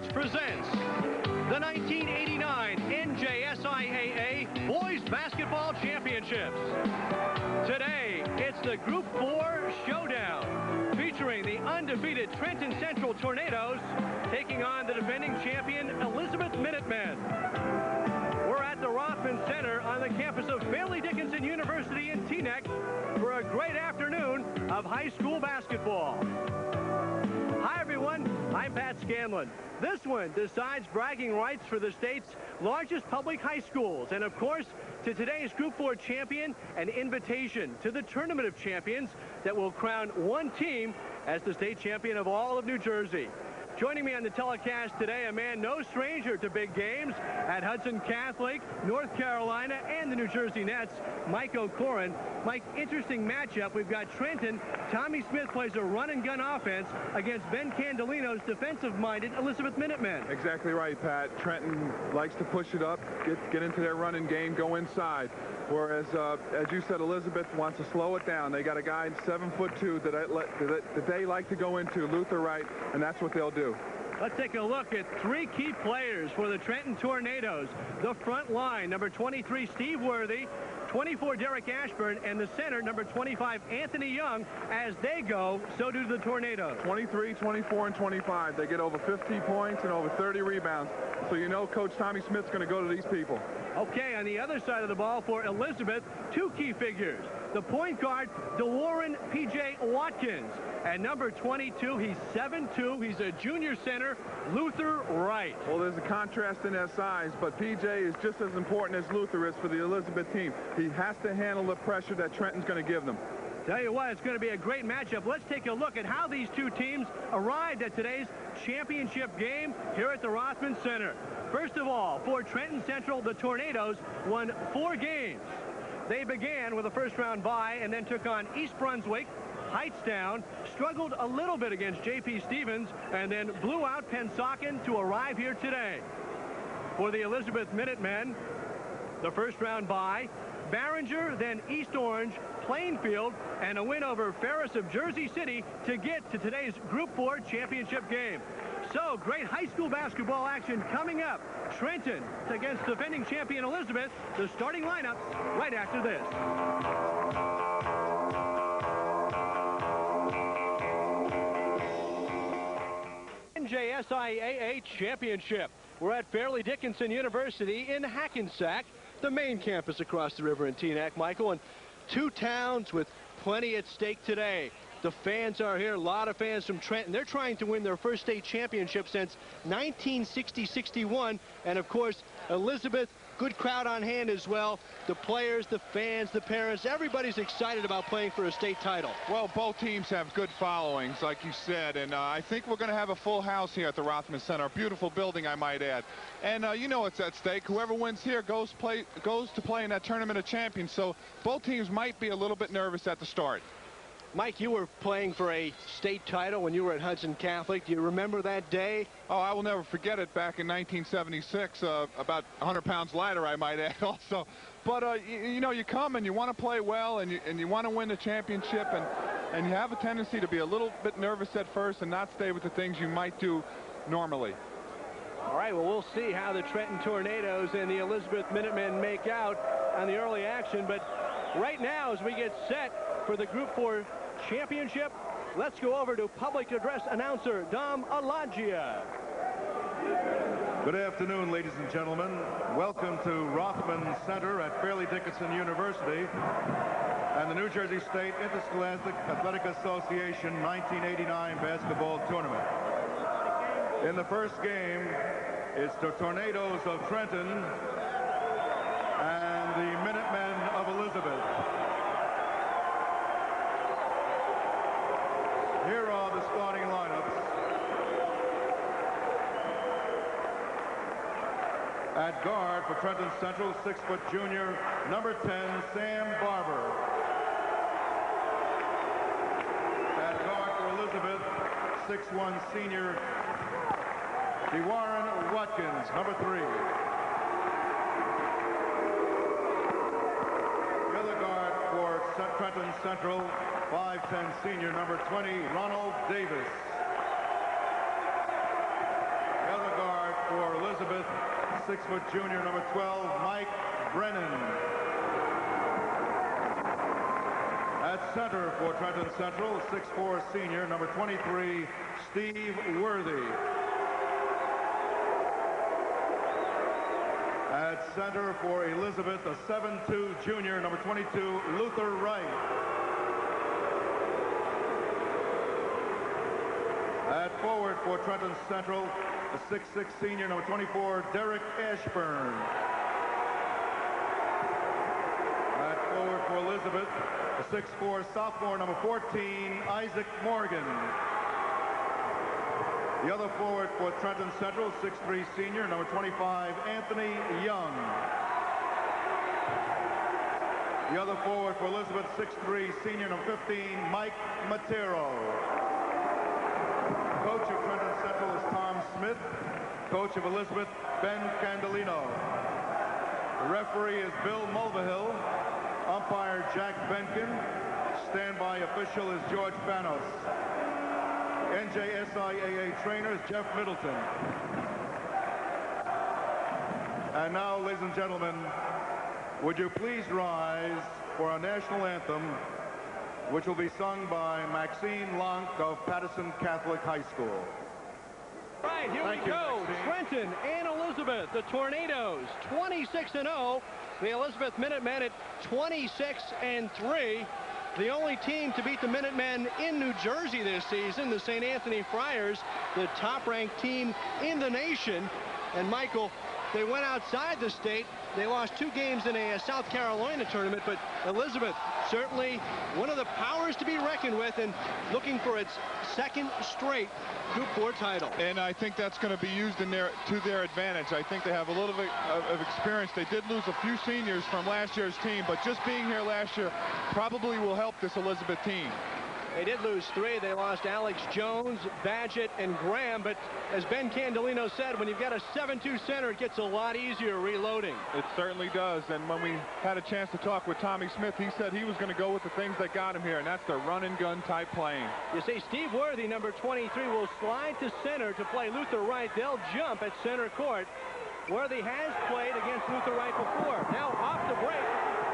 Sports presents the 1989 NJSIAA Boys Basketball Championships. Today, it's the Group 4 Showdown, featuring the undefeated Trenton Central Tornadoes taking on the defending champion Elizabeth Minutemen. We're at the Rothman Center on the campus of Fairleigh Dickinson University in Teaneck for a great afternoon of high school basketball. Hi everyone, I'm Pat Scanlon. This one decides bragging rights for the state's largest public high schools, and of course to today's Group 4 champion, an invitation to the Tournament of Champions that will crown one team as the state champion of all of New Jersey. Joining me on the telecast today, a man no stranger to big games at Hudson Catholic, North Carolina, and the New Jersey Nets, Mike O'Corin. Mike, interesting matchup. We've got Trenton. Tommy Smith plays a run-and-gun offense against Ben Candolino's defensive-minded Elizabeth Minutemen. Exactly right, Pat. Trenton likes to push it up, get into their running game, go inside. Whereas, as you said, Elizabeth wants to slow it down. They got a guy 7'2" that they like to go into, Wright, and that's what they'll do. Let's take a look at three key players for the Trenton Tornadoes. The front line, number 23, Steve Worthy, 24, Derek Ashburn, and the center, number 25, Anthony Young. As they go, so do the Tornadoes. 23, 24, and 25. They get over 50 points and over 30 rebounds. So you know Coach Tommy Smith's going to go to these people. Okay, on the other side of the ball for Elizabeth, two key figures. The point guard, DeWarren P.J. Watkins. And number 22, he's 7'2". He's a junior center, Luther Wright. Well, there's a contrast in their size, but P.J. is just as important as Luther is for the Elizabeth team. He has to handle the pressure that Trenton's going to give them. Tell you what, it's going to be a great matchup. Let's take a look at how these two teams arrived at today's championship game here at the Rothman Center. First of all, for Trenton Central, the Tornadoes won 4 games. They began with a first-round bye and then took on East Brunswick, Hightstown, struggled a little bit against J.P. Stevens, and then blew out Pennsauken to arrive here today. For the Elizabeth Minutemen, the first-round bye, Barringer, then East Orange, Plainfield, and a win over Ferris of Jersey City to get to today's Group 4 championship game. So, great high school basketball action coming up. Trenton against defending champion Elizabeth. The starting lineups right after this. NJSIAA Championship. We're at Fairleigh Dickinson University in Hackensack, the main campus across the river in Teaneck, Michael, and two towns with plenty at stake today. The fans are here, a lot of fans from Trenton. They're trying to win their first state championship since 1960-61, and of course, Elizabeth, good crowd on hand as well. The players, the fans, the parents, everybody's excited about playing for a state title. Well, both teams have good followings, like you said, and I think we're going to have a full house here at the Rothman Center. A beautiful building, I might add. And you know what's at stake. Whoever wins here goes to play in that Tournament of Champions, so both teams might be a little bit nervous at the start. Mike, you were playing for a state title when you were at Hudson Catholic. Do you remember that day? Oh, I will never forget it. Back in 1976, about 100 pounds lighter, I might add also. But, you know, you come and you want to play well and you want to win the championship, and you have a tendency to be a little bit nervous at first and not stay with the things you might do normally. All right, well, we'll see how the Trenton Tornadoes and the Elizabeth Minutemen make out on the early action. But right now, as we get set for the Group 4 championship, let's go over to public address announcer Dom Alagia. Good afternoon, ladies and gentlemen. Welcome to Rothman Center at Fairleigh Dickinson University and the New Jersey State Interscholastic Athletic Association 1989 basketball tournament. In the first game, it's the Tornadoes of Trenton and the Minutemen of Elizabeth. Here are the starting lineups. At guard for Trenton Central, 6-foot junior, number 10, Sam Barber. At guard for Elizabeth, 6'1", senior, DeWarren Watkins, number 3. The other guard for Trenton Central, 5'10", senior, number 20, Ronald Davis. The other 6-foot junior, number 12, Mike Brennan. At center for Trenton Central, 6'4" senior, number 23, Steve Worthy. At center for Elizabeth, a 7'2" junior, number 22, Luther Wright. At forward for Trenton Central, a 6'6" senior, number 24, Derek Ashburn. At forward for Elizabeth, a 6'4" sophomore, number 14, Isaac Morgan. The other forward for Trenton Central, 6'3" senior, number 25, Anthony Young. The other forward for Elizabeth, 6'3" senior, number 15, Mike Matero. Coach of Trenton Central is Tom Smith. Coach of Elizabeth, Ben Candelino. The referee is Bill Mulvihill. Umpire Jack Benkin. Standby official is George Panos. NJSIAA trainer is Jeff Middleton. And now, ladies and gentlemen, would you please rise for our national anthem, which will be sung by Maxine Lonk of Patterson Catholic High School. Right, here we go. Trenton and Elizabeth, the Tornadoes, 26-0. The Elizabeth Minutemen at 26-3. The only team to beat the Minutemen in New Jersey this season, the St. Anthony Friars, the top-ranked team in the nation. And Michael, they went outside the state. They lost 2 games in a South Carolina tournament, but Elizabeth certainly one of the powers to be reckoned with and looking for its second straight Group 4 title. And I think that's going to be used to their advantage. I think they have a little bit of experience. They did lose a few seniors from last year's team, but just being here last year probably will help this Elizabeth team. They did lose 3. They lost Alex Jones, Badgett, and Graham. But as Ben Candelino said, when you've got a 7'2" center, it gets a lot easier reloading. It certainly does. And when we had a chance to talk with Tommy Smith, he said he was going to go with the things that got him here, and that's the run-and-gun type playing. You see, Steve Worthy, number 23, will slide to center to play Luther Wright. They'll jump at center court. Worthy has played against Luther Wright before. Now off the break,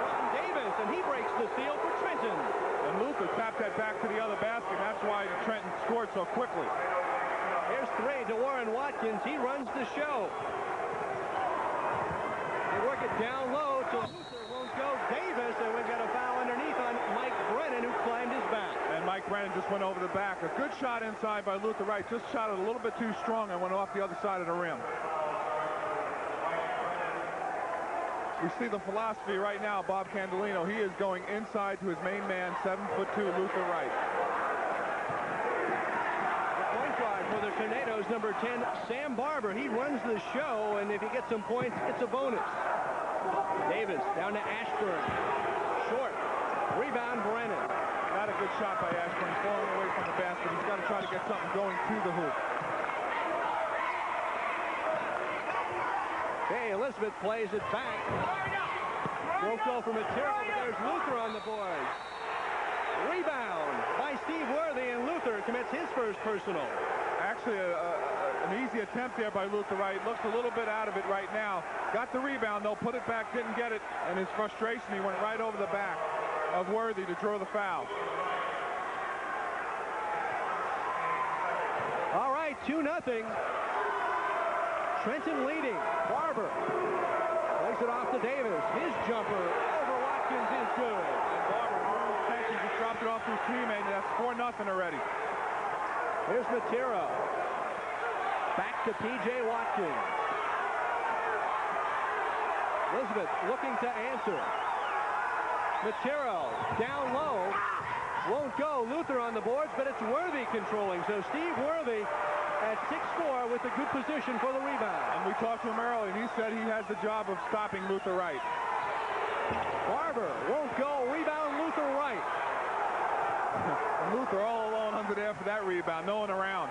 Ron Davis, and he breaks the seal for Trenton. And Luther tapped that back to the other basket. That's why Trenton scored so quickly. Here's 3 to Warren Watkins. He runs the show. They work it down low to Luther. Won't go. Davis, and we've got a foul underneath on Mike Brennan, who climbed his back. And Mike Brennan just went over the back. A good shot inside by Luther Wright. Just shot it a little bit too strong and went off the other side of the rim. We see the philosophy right now, Bob Candelino. He is going inside to his main man, 7'2", Luther Wright. The point guard for the Tornadoes, number 10, Sam Barber. He runs the show, and if he gets some points, it's a bonus. Davis down to Ashburn. Short. Rebound, Brennan. Not a good shot by Ashburn. Falling away from the basket. He's got to try to get something going to the hoop. Hey, Elizabeth plays it back. Won't go for Matero, but there's Luther on the boards. Rebound by Steve Worthy, and Luther commits his first personal. Actually, an easy attempt there by Luther Wright. Looks a little bit out of it right now. Got the rebound, though, put it back, didn't get it. And his frustration, he went right over the back of Worthy to draw the foul. All right, 2-0. Trenton leading. Barber plays it off to Davis. His jumper over Watkins is good. And Barber, just dropped it off to his teammate. That's 4-0 already. Here's Matero. Back to P.J. Watkins. Elizabeth looking to answer. Matero down low. Won't go. Luther on the boards, but it's Worthy controlling. So Steve Worthy at 6'4" with a good position for the rebound. And we talked to him earlier, and he said he has the job of stopping Luther Wright. Barber won't go. Rebound, Luther Wright. And Luther all alone under there for that rebound. No one around.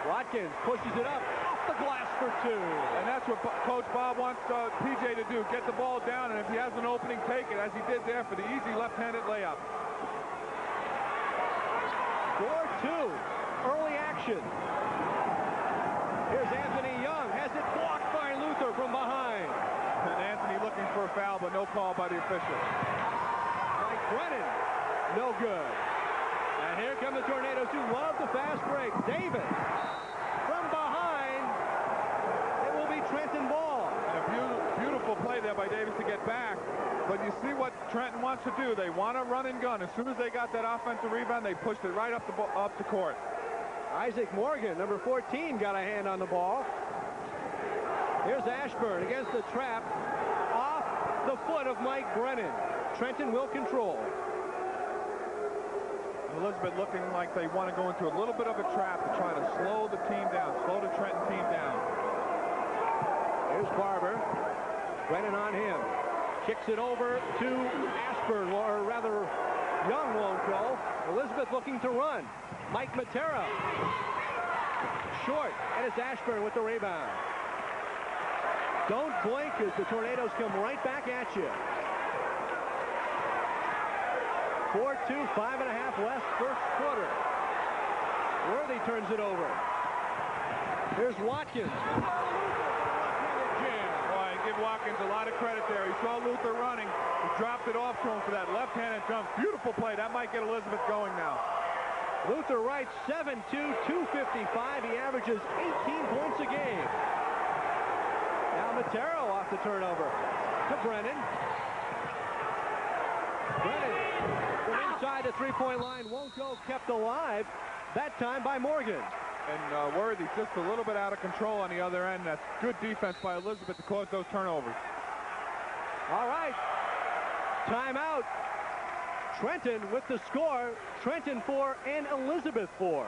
Watkins pushes it up off the glass for 2. And that's what Coach Bob wants PJ to do. Get the ball down, and if he has an opening, take it, as he did there for the easy left-handed layup. 4-2. Early action. Here's Anthony Young. Has it blocked by Luther. from behind. And Anthony looking for a foul, but no call by the official. Mike Brennan, no good. And here come the Tornadoes, who love the fast break. Davis from behind. It will be Trenton ball. And a beautiful play there by Davis to get back. But you see what Trenton wants to do. They want to run and gun. As soon as they got that offensive rebound, they pushed it right up the court. Isaac Morgan, number 14, got a hand on the ball. Here's Ashburn against the trap. Off the foot of Mike Brennan. Trenton will control. Elizabeth looking like they want to go into a little bit of a trap to try to slow the team down, slow the Trenton team down. Here's Barber. Brennan on him. Kicks it over to Ashburn, or rather, Young won't go. Elizabeth looking to run. Mike Matera. Short, and it's Ashburn with the rebound. Don't blink as the Tornadoes come right back at you. 4-2, 5.5 left, first quarter. Worthy turns it over. Here's Watkins. Boy, give Watkins a lot of credit there. He saw Luther running. He dropped it off to him for that left-handed jump. Beautiful play. That might get Elizabeth going now. Luther Wright, 7'2", 255. He averages 18 points a game. Now Matero off the turnover to Brennan. Brennan from inside the three-point line won't go, kept alive that time by Morgan. And Worthy just a little bit out of control on the other end. That's good defense by Elizabeth to cause those turnovers. All right. Timeout. Trenton with the score. Trenton 4 and Elizabeth 4.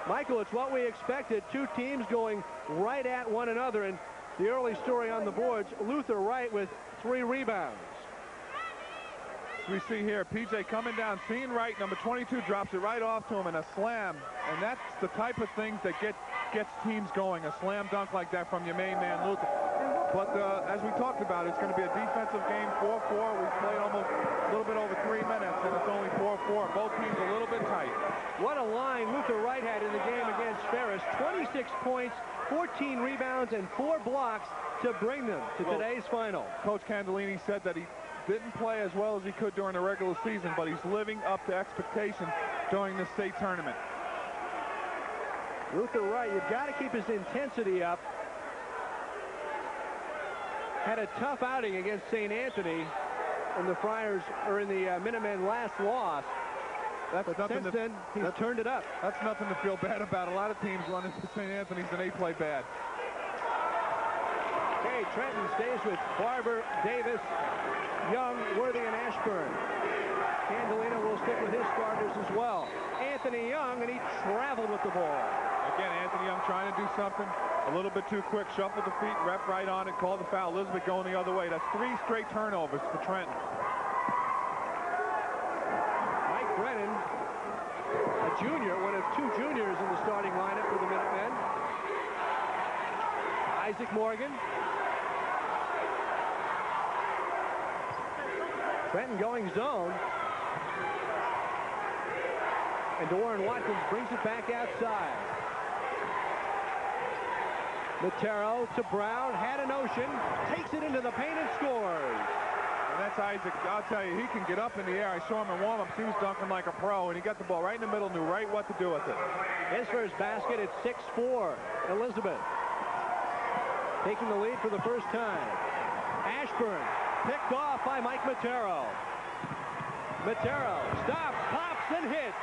Michael, it's what we expected. Two teams going right at one another. And the early story on the boards, Luther Wright with 3 rebounds. We see here PJ coming down, seeing Wright, number 22, drops it right off to him in a slam. And that's the type of things that gets teams going. A slam dunk like that from your main man, Luther. But as we talked about, it's going to be a defensive game, 4-4. We've played almost a little bit over 3 minutes, and it's only 4-4. Both teams a little bit tight. What a line Luther Wright had in the game against Ferris. 26 points, 14 rebounds, and 4 blocks to bring them to today's final. Coach Candellini said that he didn't play as well as he could during the regular season, but he's living up to expectations during the state tournament. Luther Wright, you've got to keep his intensity up. Had a tough outing against St. Anthony in the Friars, or in the Minutemen last loss. That's but nothing since then, he's turned it up. That's nothing to feel bad about. A lot of teams run into St. Anthony's and they play bad. Okay, Trenton stays with Barber, Davis, Young, Worthy, and Ashburn. Candellino will stick with his starters as well. Anthony Young, and he traveled with the ball. Again, Anthony Young trying to do something a little bit too quick. Shuffled the feet, rep right on it, called the foul. Elizabeth going the other way. That's 3 straight turnovers for Trenton. Mike Brennan, a junior, one of 2 juniors in the starting lineup for the Minutemen. Isaac Morgan. Trenton going zone. And Warren Watkins brings it back outside. Matero to Brown, had a notion, takes it into the paint and scores. And that's Isaac. I'll tell you, he can get up in the air. I saw him in warm-ups. He was dunking like a pro, and he got the ball right in the middle, knew right what to do with it. His first basket at 6-4. Elizabeth taking the lead for the first time. Ashburn picked off by Mike Matero. Matero stops, pops, and hits.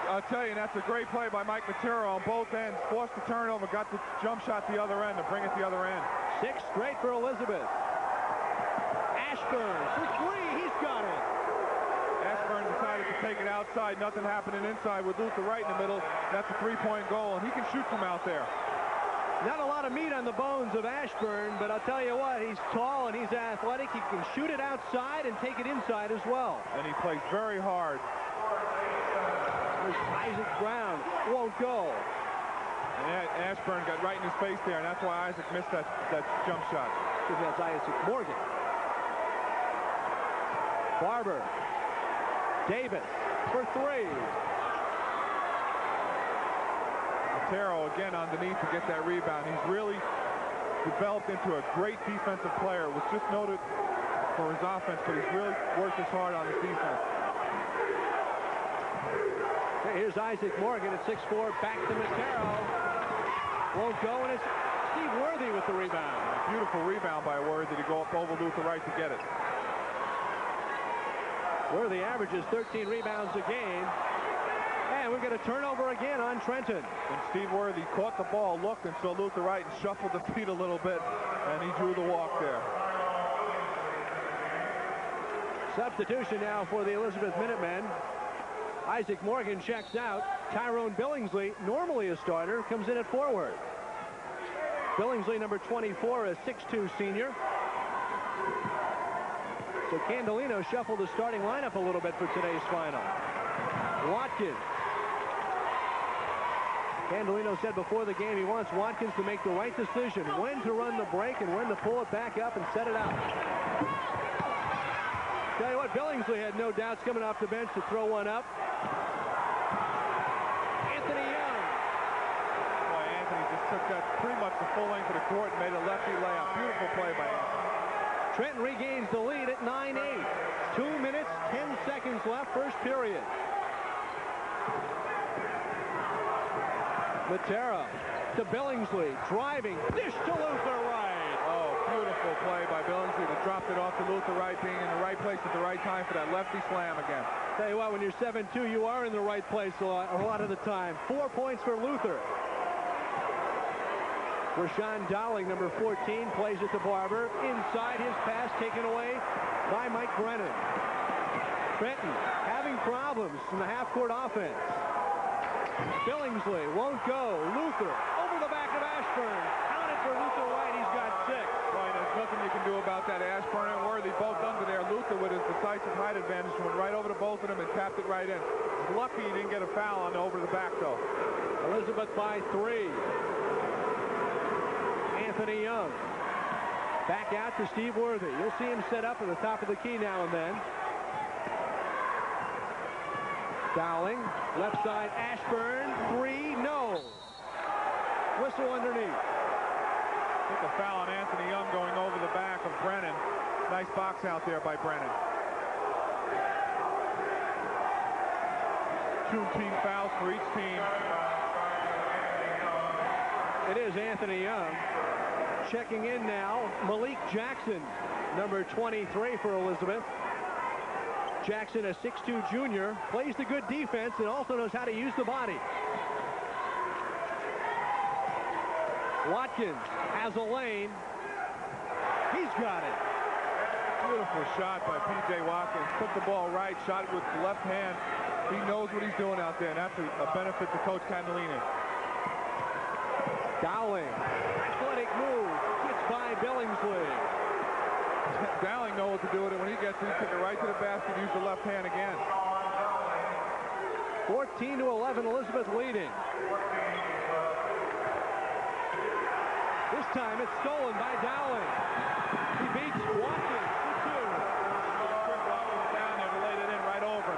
I'll tell you, that's a great play by Mike Matero on both ends. Forced the turnover, got the jump shot the other end to bring it the other end. 6 straight for Elizabeth. Ashburn for 3, he's got it. Ashburn decided to take it outside. Nothing happening inside with Luther right in the middle. That's a 3-point goal, and he can shoot from out there. Not a lot of meat on the bones of Ashburn, but I'll tell you what, he's tall and he's athletic. He can shoot it outside and take it inside as well. And he plays very hard. Isaac Brown won't go. And Ashburn got right in his face there, and that's why Isaac missed that jump shot. That's Isaac Morgan. Barber. Davis for 3. Matero again underneath to get that rebound. He's really developed into a great defensive player. Was just noted for his offense, but he's really worked his hard on his defense. Okay, here's Isaac Morgan at 6'4", back to Matero. Won't go, and it's Steve Worthy with the rebound. Beautiful rebound by Worthy to go up over Luther Wright to get it. Worthy averages 13 rebounds a game. And we're going to turnover again on Trenton. And Steve Worthy caught the ball, looked, and saw Luther Wright and shuffled the feet a little bit, and he drew the walk there. Substitution now for the Elizabeth Minutemen. Isaac Morgan checks out. Tyrone Billingsley, normally a starter, comes in at forward. Billingsley, number 24, a 6'2" senior. So Candolino shuffled the starting lineup a little bit for today's final. Watkins. Candolino said before the game he wants Watkins to make the right decision, when to run the break and when to pull it back up and set it out. Tell you what, Billingsley had no doubts coming off the bench to throw one up. Anthony Young. Boy, Anthony just took that pretty much the full length of the court and made a lefty layup. Beautiful play by Anthony. Trenton regains the lead at 9-8. 2 minutes, 10 seconds left, first period. Matero to Billingsley, driving, dish to Luther Wright. Oh, beautiful play by Billingsley to drop it off to Luther Wright, being in the right place at the right time for that lefty slam again. Tell you what, when you're 7'2", you are in the right place a lot of the time. 4 points for Luther. Rashawn Dowling, number 14, plays at the Barber. Inside, his pass taken away by Mike Brennan. Trenton having problems in the half-court offense. Billingsley won't go. Luther over the back of Ashburn. Counted for Luther Wright. He's got 6. Right, there's nothing you can do about that. Ashburn and Worthy both under there. Luther with his decisive height advantage went right over to both of them and tapped it right in. Lucky he didn't get a foul on the over the back, though. Elizabeth by 3. Anthony Young. Back out to Steve Worthy. You'll see him set up at the top of the key now and then. Dowling, left side, Ashburn, 3, no. Whistle underneath. Took a foul on Anthony Young going over the back of Brennan. Nice box out there by Brennan. 2 team fouls for each team. It is Anthony Young. Checking in now, Malik Jackson, number 23 for Elizabeth. Jackson, a 6'2" junior, plays the good defense and also knows how to use the body. Watkins has a lane. He's got it. Beautiful shot by P.J. Watkins. Took the ball right, shot it with the left hand. He knows what he's doing out there, and that's a benefit to Coach Candolino. Dowling, athletic move, gets by Billingsley. Dowling knows what to do with it when he gets it. He took it right to the basket, use the left hand again. 14-11, Elizabeth leading. This time it's stolen by Dowling. He beats Watkins for 2. Watkins down there to lay it in right over.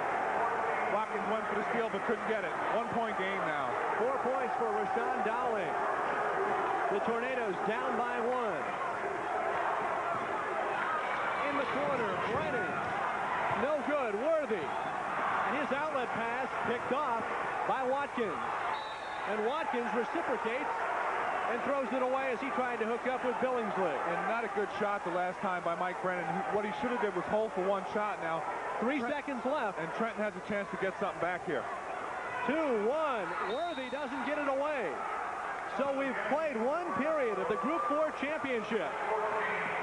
Watkins went for the steal but couldn't get it. 1-point game now. 4 points for Rashawn Dowling. The Tornadoes down by 1. In the corner, Brennan. No good. Worthy. And his outlet pass picked off by Watkins. And Watkins reciprocates and throws it away as he tried to hook up with Billingsley. And not a good shot the last time by Mike Brennan. What he should have did was hold for 1 shot now. 3 seconds left. And Trenton has a chance to get something back here. 2-1. Worthy doesn't get it away. So we've played 1 period of the Group 4 championship.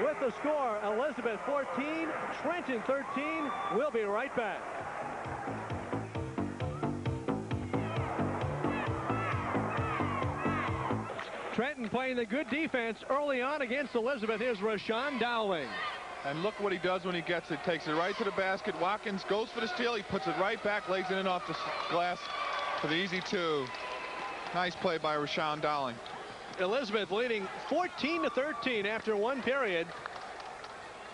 With the score, Elizabeth 14, Trenton 13. We'll be right back. Trenton playing the good defense early on against Elizabeth. Here's Rashawn Dowling. And look what he does when he gets it. Takes it right to the basket. Watkins goes for the steal. He puts it right back, lays it in off the glass for the easy 2. Nice play by Rashawn Dowling. Elizabeth leading 14-13 after 1 period.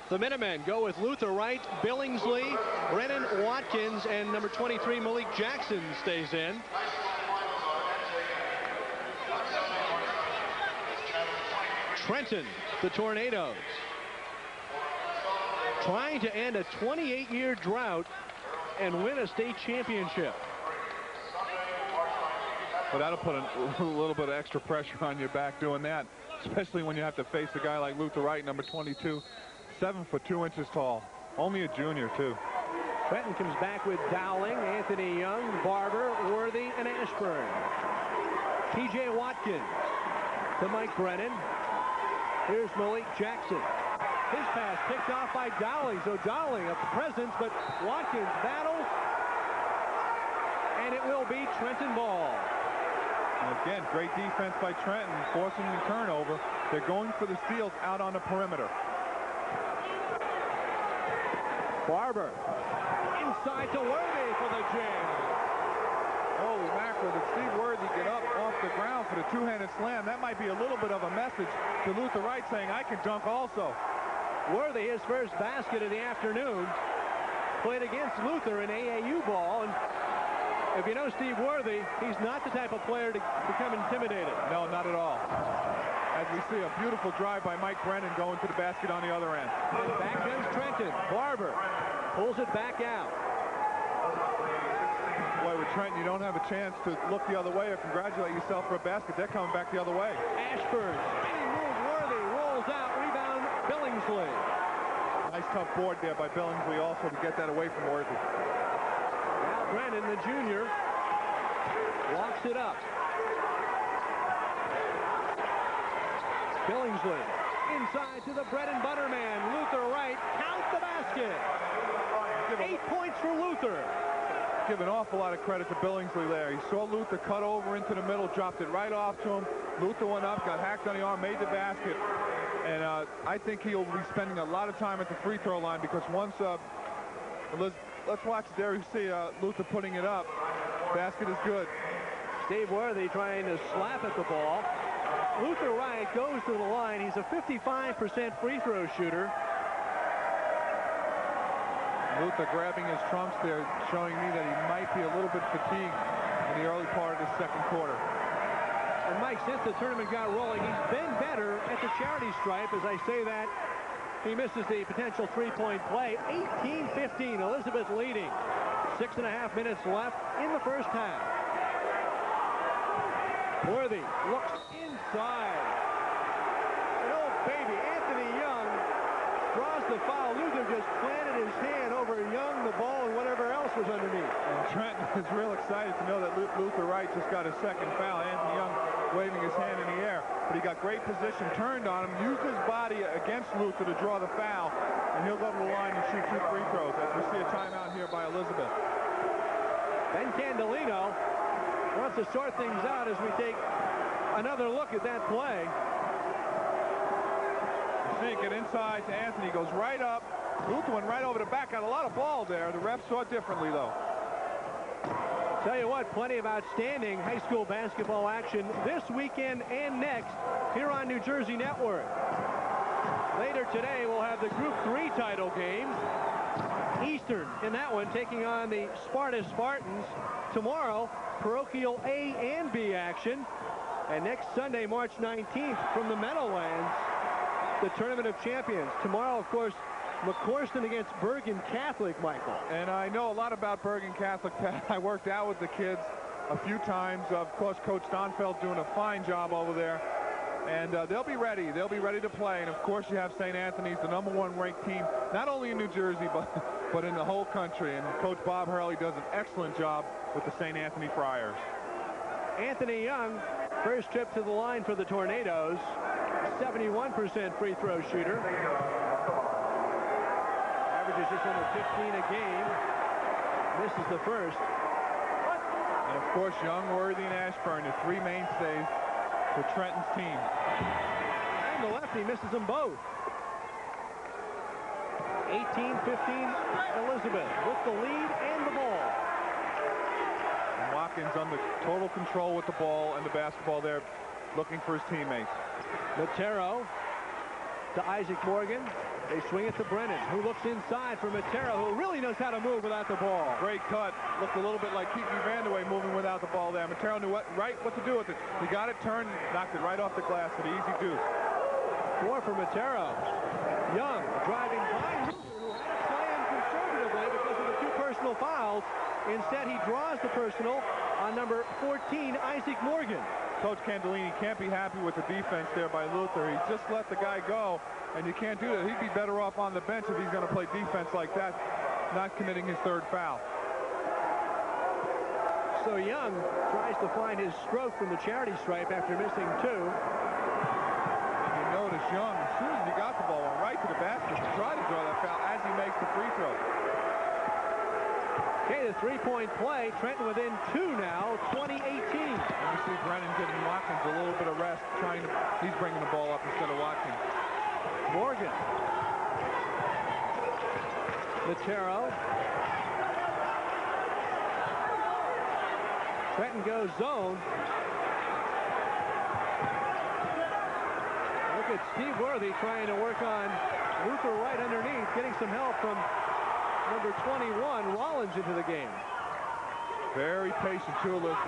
The Minutemen go with Luther Wright, Billingsley, Brennan, Watkins, and number 23 Malik Jackson stays in. Trenton, the Tornadoes, trying to end a 28-year drought and win a state championship. Well, that'll put a little bit of extra pressure on your back doing that, especially when you have to face a guy like Luther Wright, number 22, 7 foot 2 inches tall, only a junior too. Trenton comes back with Dowling, Anthony Young, Barber, Worthy, and Ashburn. P.J. Watkins to Mike Brennan. Here's Malik Jackson. His pass picked off by Dowling. So Dowling a presence, but Watkins battles. And it will be Trenton ball. And again, great defense by Trenton, forcing the turnover. They're going for the steals out on the perimeter. Barber inside to Worthy for the jam. Holy mackerel, did Steve Worthy get up off the ground for the two-handed slam? That might be a little bit of a message to Luther Wright saying, I can dunk also. Worthy, his first basket of the afternoon, played against Luther in AAU ball. And if you know Steve Worthy, he's not the type of player to become intimidated. No, not at all. As we see a beautiful drive by Mike Brennan going to the basket on the other end. And back comes Trenton. Barber pulls it back out. Boy, with Trenton, you don't have a chance to look the other way or congratulate yourself for a basket. They're coming back the other way. Ashburn, spinning move, Worthy, rolls out, rebound, Billingsley. Nice tough board there by Billingsley also to get that away from Worthy. Now Brennan, the junior, locks it up. Billingsley inside to the bread and butter man. Luther Wright, count the basket. 8 points for Luther. Give an awful lot of credit to Billingsley there. He saw Luther cut over into the middle, dropped it right off to him. Luther went up, got hacked on the arm, made the basket. And I think he'll be spending a lot of time at the free throw line because once, let's watch there. You see Luther putting it up. Basket is good. Steve Worthy trying to slap at the ball. Luther Wright goes to the line. He's a 55% free throw shooter. Luther grabbing his trumps there, showing me that he might be a little bit fatigued in the early part of the second quarter. And Mike, since the tournament got rolling, he's been better at the charity stripe. As I say that, he misses the potential three-point play. 18-15, Elizabeth leading. 6.5 minutes left in the first half. Worthy looks inside. And oh, baby, Anthony Young draws the foul. Luther just planted his hand over Young, the ball, and whatever else was underneath. And Trenton is real excited to know that Luther Wright just got a second foul. Anthony Young waving his hand in the air. But he got great position, turned on him, used his body against Luther to draw the foul. And he'll go to the line and shoot 2 free throws as we see a timeout here by Elizabeth. Ben Candolino wants to sort things out as we take another look at that play. You see it get inside to Anthony, goes right up. Luther went right over the back, got a lot of ball there. The refs saw it differently though. Tell you what, plenty of outstanding high school basketball action this weekend and next here on New Jersey Network. Later today we'll have the Group 3 title games. Eastern in that one taking on the Sparta Spartans. Tomorrow, parochial A and B action. And next Sunday, March 19th, from the Meadowlands, the Tournament of Champions. Tomorrow, of course, McCorston against Bergen Catholic, Michael. And I know a lot about Bergen Catholic. I worked out with the kids a few times. Of course, Coach Donfeld's doing a fine job over there. And they'll be ready. They'll be ready to play. And, of course, you have St. Anthony's, the #1 ranked team, not only in New Jersey, but in the whole country. And Coach Bob Hurley does an excellent job with the St. Anthony Friars. Anthony Young, first trip to the line for the Tornadoes, 71% free throw shooter. Averages just under 15 a game. Misses the first. And, of course, Young, Worthy, and Ashburn, the 3 mainstays for Trenton's team. And the lefty misses them both. 18-15 Elizabeth with the lead and the ball. And Watkins under total control with the ball and the basketball there, looking for his teammates. Matero to Isaac Morgan. They swing it to Brennan, who looks inside for Matero, who really knows how to move without the ball. Great cut. Looked a little bit like Keaton Vanderway moving without the ball there. Matero knew what to do with it. He got it turned, knocked it right off the glass for the easy deuce. 4 for Matero. Young driving by Luther, who had it planned conservatively because of the 2 personal fouls. Instead, he draws the personal on number 14, Isaac Morgan. Coach Candellini can't be happy with the defense there by Luther. He just let the guy go, and you can't do that. He'd be better off on the bench if he's going to play defense like that, not committing his 3rd foul. So Young tries to find his stroke from the charity stripe after missing 2. And you notice Young, as soon as he got the ball, went right to the basket to try to draw that foul as he makes the free throw. Okay, the 3-point play. Trenton within 2 now, 20-18. And you see Brennan giving Watkins a little bit of rest, he's bringing the ball up instead of Watkins. Morgan. Matero. Trenton goes zone. Look at Steve Worthy trying to work on Luther Wright underneath, getting some help from number 21, Rollins, into the game. Very patient, too, Elizabeth.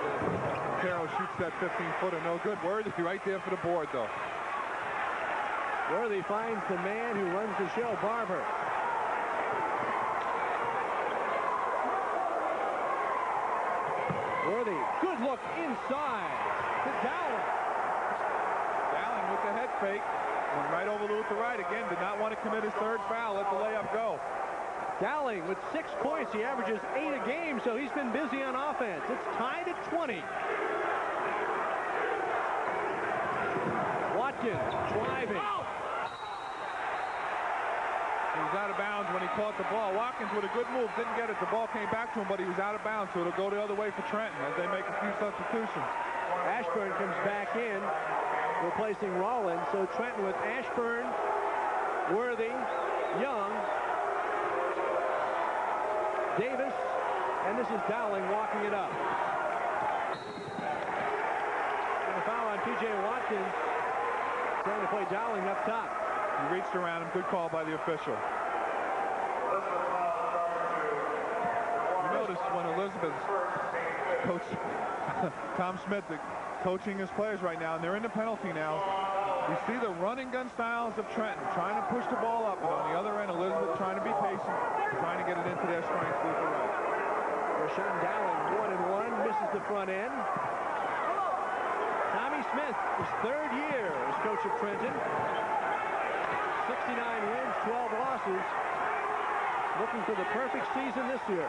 Matero shoots that 15-footer, no good. Worthy right there for the board, though. Worthy finds the man who runs the show, Barber. Worthy, good look inside to Dowling. Dowling with the head fake. Went right over Luther Wright again. Did not want to commit his 3rd foul. Let the layup go. Dowling with 6 points. He averages 8 a game, so he's been busy on offense. It's tied at 20. Watkins driving. He was out of bounds when he caught the ball. Watkins with a good move, didn't get it. The ball came back to him, but he was out of bounds, so it'll go the other way for Trenton as they make a few substitutions. Ashburn comes back in, replacing Rollins. So Trenton with Ashburn, Worthy, Young, Davis, and this is Dowling walking it up. And a foul on P.J. Watkins. Trying to play Dowling up top. He reached around him. Good call by the official. You notice when Elizabeth's coach Tom Smith coaching his players right now, and they're in the penalty now. You see the running gun styles of Trenton trying to push the ball up, and on the other end, Elizabeth trying to be patient, trying to get it into their strengths with the right. Rashawn Dowling, 1-1, misses the front end. Tommy Smith, his 3rd year as coach of Trenton. 69 wins, 12 losses. Looking for the perfect season this year.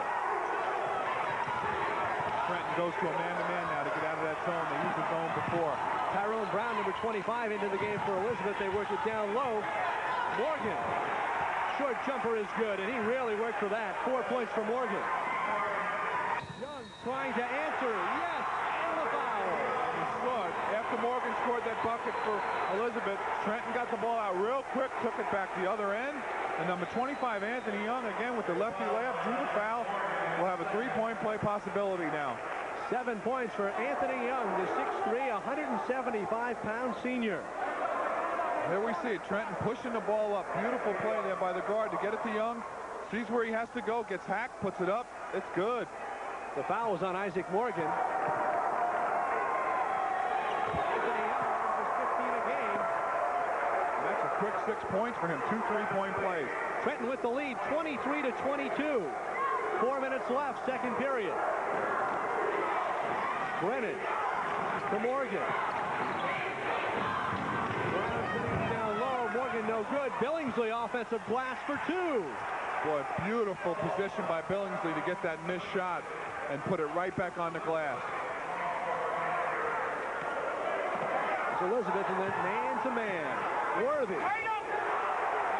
Trenton goes to a man-to-man now to get out of that zone. They used the zone before. Tyrone Brown, number 25, into the game for Elizabeth. They work it down low. Morgan. Short jumper is good, and he really worked for that. 4 points for Morgan. Young trying to answer. Yes, and the foul. After Morgan scored that bucket for Elizabeth, Trenton got the ball out real quick, took it back the other end, and number 25, Anthony Young, again with the lefty layup, drew the foul. We'll have a 3-point play possibility now. 7 points for Anthony Young, the 6'3", 175-pound senior. There we see it. Trenton pushing the ball up. Beautiful play there by the guard to get it to Young. Sees where he has to go, gets hacked, puts it up. It's good. The foul was on Isaac Morgan. Anthony Young averages 15 a game. That's a quick 6 points for him. 2 3-point plays. Trenton with the lead, 23-22. 4 minutes left, 2nd period. Brennan to Morgan. Brown sitting down low. Morgan no good. Billingsley offensive glass for 2. Boy, beautiful position by Billingsley to get that missed shot and put it right back on the glass. It's Elizabeth and then man-to-man. Worthy.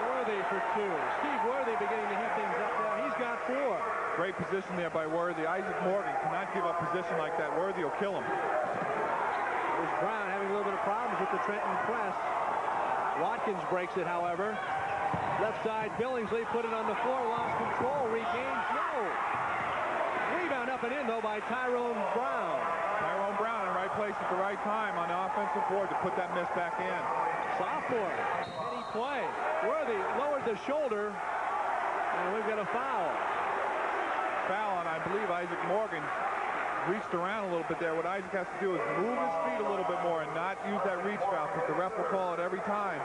Worthy for 2. Steve Worthy beginning to heat things up now. He's got 4. Great position there by Worthy. Isaac Morgan cannot give up position like that. Worthy will kill him. There's Brown having a little bit of problems with the Trenton press. Watkins breaks it, however. Left side, Billingsley put it on the floor, lost control, regains no. Rebound up and in, though, by Tyrone Brown. Tyrone Brown in the right place at the right time on the offensive board to put that miss back in. Sophomore, any play. Worthy lowered the shoulder, and we've got a foul. Foul on, I believe, Isaac Morgan. Reached around a little bit there. What Isaac has to do is move his feet a little bit more and not use that reach foul, because the ref will call it every time.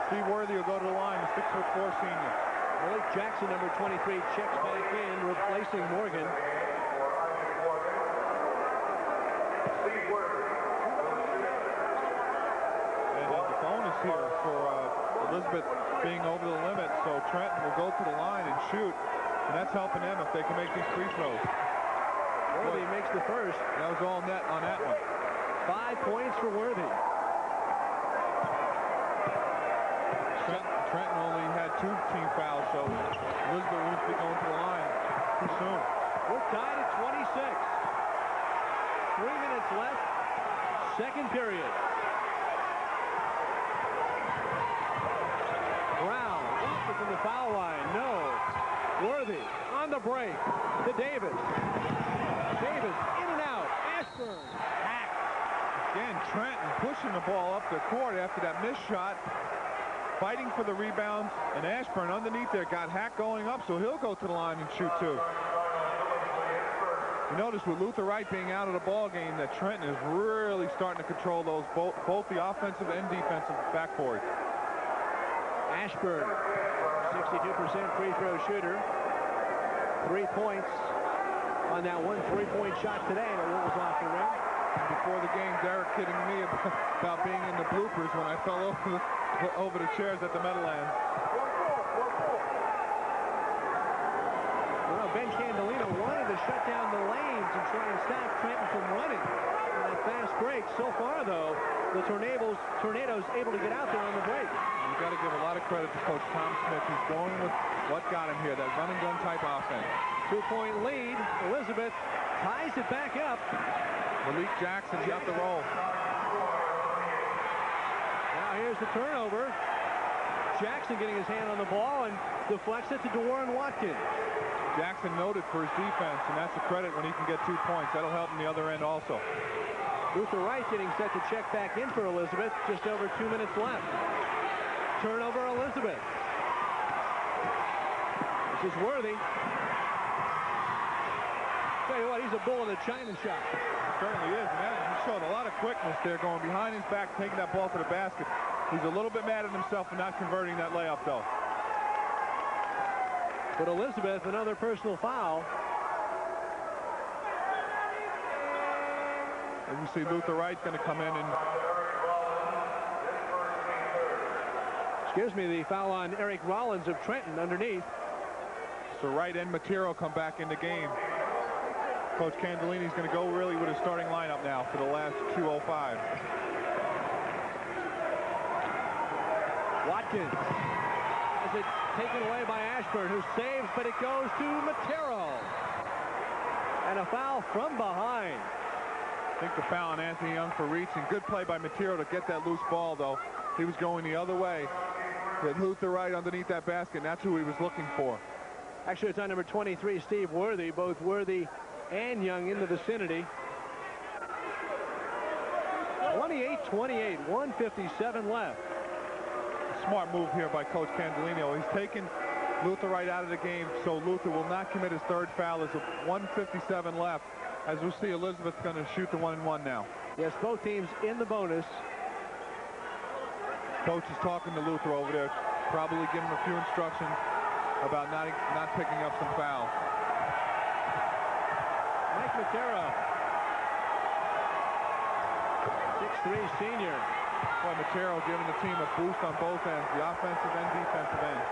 Steve Worthy will go to the line, the 6'4" senior. Malik Jackson, number 23, checks back in, replacing Morgan. And the bonus here for Elizabeth being over the limit, so Trenton will go to the line and shoot, and that's helping them if they can make these free throws. Worthy makes the first. That was all net on that one. 5 points for Worthy. Trenton only had 2 team fouls, so Elizabeth won't be going to the line too soon. We're tied at 26. 3 minutes left. Second period. Brown off from the foul line. No. Worthy on the break to Davis. Davis in and out. Ashburn. Hack. Again, Trenton pushing the ball up the court after that missed shot. Fighting for the rebounds, and Ashburn underneath there got Hack going up, so he'll go to the line and shoot too. You notice with Luther Wright being out of the ball game that Trenton is really starting to control those both the offensive and defensive backboards. Ashburn, 62% free throw shooter. 3 points on that one three-point shot today that rolls off the rim. Before the game, Derek kidding me about being in the bloopers when I fell over the chairs at the Meadowlands. Well, Ben Candolino wanted to shut down the lanes and try and stop Trenton from running in that fast break. So far, though, the Tornadoes able to get out there on the break. You've got to give a lot of credit to Coach Tom Smith. He's going with what got him here, that run-and-gun type offense. 2-point lead. Elizabeth ties it back up. Malik Jackson got the roll. Now here's the turnover. Jackson getting his hand on the ball and deflects it to DeWarren Watkins. Jackson noted for his defense, and that's a credit when he can get 2 points. That'll help him the other end also. Luther Wright getting set to check back in for Elizabeth. Just over 2 minutes left. Turnover Elizabeth. This is Worthy. Tell you what, he's a bull in a china shop. Certainly is, and he showed a lot of quickness there, going behind his back, taking that ball to the basket. He's a little bit mad at himself for not converting that layup, though. But Elizabeth, another personal foul. As you see, Luther Wright going to come in and... Excuse me, the foul on Eric Rollins of Trenton underneath. So Wright and Matero come back in the game. Coach Candolini's going to go really with his starting lineup now for the last 2:05. Watkins has it taken away by Ashburn, who saves, but it goes to Matero. And a foul from behind. I think the foul on Anthony Young for reaching. Good play by Matero to get that loose ball, though. He was going the other way. Hit Luther Wright underneath that basket, and that's who he was looking for. Actually, it's on number 23, Steve Worthy. Both Worthy and Young in the vicinity. 28-28, 1:57 left. Smart move here by Coach Candolino. He's taken Luther Wright out of the game, so Luther will not commit his third foul. There's 1:57 left. As we see, Elizabeth's going to shoot the 1-and-1 now. Yes, both teams in the bonus. Coach is talking to Luther over there, probably giving him a few instructions about not picking up some fouls. Mike Matero, 6'3" senior. Boy, Matero giving the team a boost on both ends, the offensive and defensive end.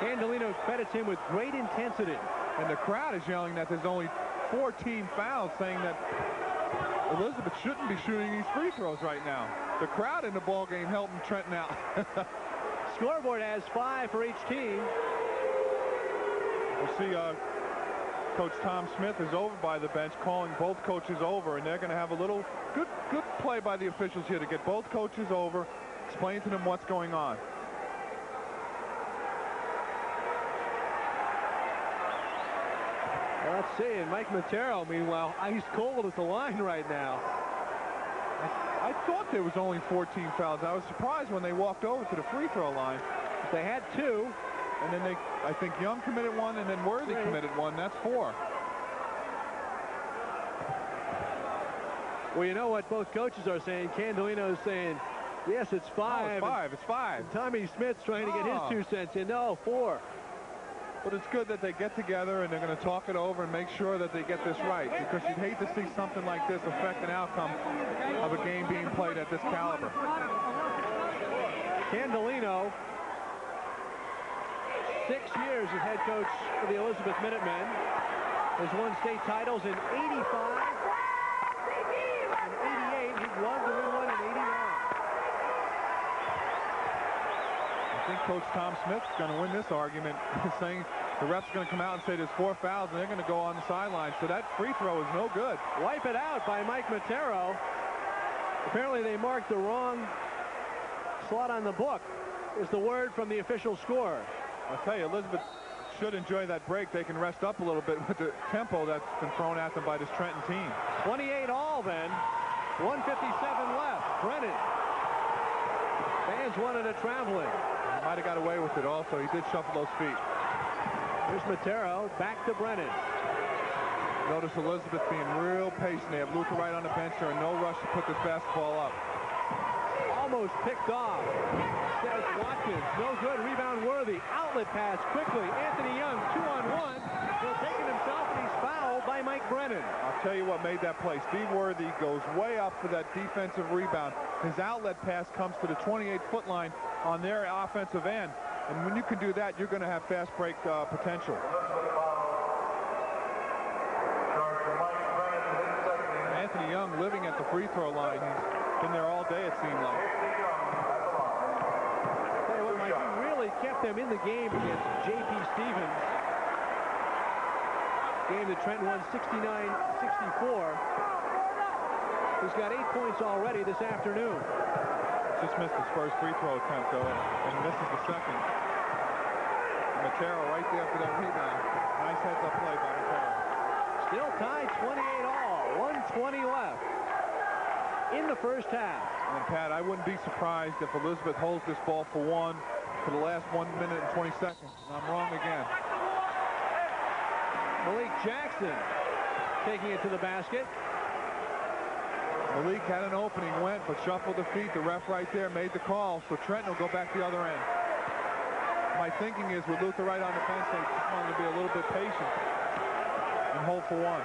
Candolino credits him with great intensity. And the crowd is yelling that there's only 4 team fouls, saying that Elizabeth shouldn't be shooting these free throws right now. The crowd in the ball game helping Trenton out. Scoreboard has 5 for each team. We'll see Coach Tom Smith is over by the bench calling both coaches over, and they're going to have a little good play by the officials here to get both coaches over, explain to them what's going on. Let's see, and Mike Matero, meanwhile, ice cold at the line right now. I thought there was only 14 fouls. I was surprised when they walked over to the free throw line. They had 2. And then I think Young committed 1, and then Worthy committed 1. That's 4. Well, you know what both coaches are saying. Candolino is saying, Yes, it's 5. Oh, it's 5. It's 5. And Tommy Smith's trying to get his 2 cents in. No, 4. But it's good that they get together and they're going to talk it over and make sure that they get this right, because you'd hate to see something like this affect an outcome of a game being played at this caliber. Candolino, 6 years as head coach for the Elizabeth Minutemen, has won state titles in 85 and 88. He'd love to win one in 89. I think Coach Tom Smith's going to win this argument, saying the ref's going to come out and say there's 4 fouls, and they're going to go on the sideline. So that free throw is no good. Wipe it out by Mike Matero. Apparently they marked the wrong slot on the book, is the word from the official score. I'll tell you, Elizabeth should enjoy that break. They can rest up a little bit with the tempo that's been thrown at them by this Trenton team. 28 all then. 1:57 left. Brennan. Fans wanted a traveling. He might have got away with it also. He did shuffle those feet. Here's Matero. Back to Brennan. Notice Elizabeth being real patient. They have Luther Wright on the bench. They're in no rush to put this basketball up. Almost picked off. Says Watkins. No good. Rebound Worthy. Outlet pass quickly. Anthony Young 2-on-1. He'll take it himself, and he's fouled by Mike Brennan. I'll tell you what made that play. Steve Worthy goes way up for that defensive rebound. His outlet pass comes to the 28-foot line on their offensive end. And when you can do that, you're going to have fast break potential. Anthony Young living at the free throw line. He's been there all day, it seemed like. Tell you what, Mike, he really kept them in the game against J.P. Stevens. Game that Trenton won 69-64. He's got 8 points already this afternoon. Just missed his first free throw attempt, though, and misses the second. Matero right there for that rebound. Nice heads-up play by Matero. Still tied 28 all. 1:20 left in the first half. And Pat, I wouldn't be surprised if Elizabeth holds this ball for one for the last 1 minute and 20 seconds. And I'm wrong again. Malik Jackson taking it to the basket. Malik had an opening, went, but shuffled the feet. The ref right there made the call, so Trenton will go back the other end. My thinking is with Luther Wright on the bench, they just wanted to be a little bit patient and hold for one.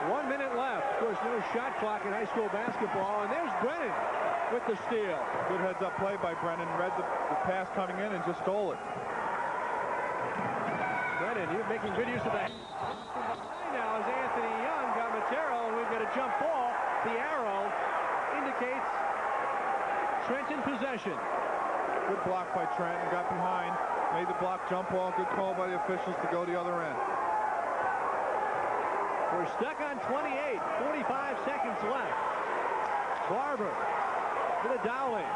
1 minute left. Of course, no shot clock in high school basketball, and there's Brennan with the steal. Good heads-up play by Brennan. Read the pass coming in and just stole it. Brennan, you're making good use of that. Now as Anthony Young got Matero, and we've got a jump ball. The arrow indicates Trenton possession. Good block by Trenton. Got behind. Made the block jump ball. Good call by the officials to go the other end. We're stuck on 28. 45 seconds left. Barber to the Dowling.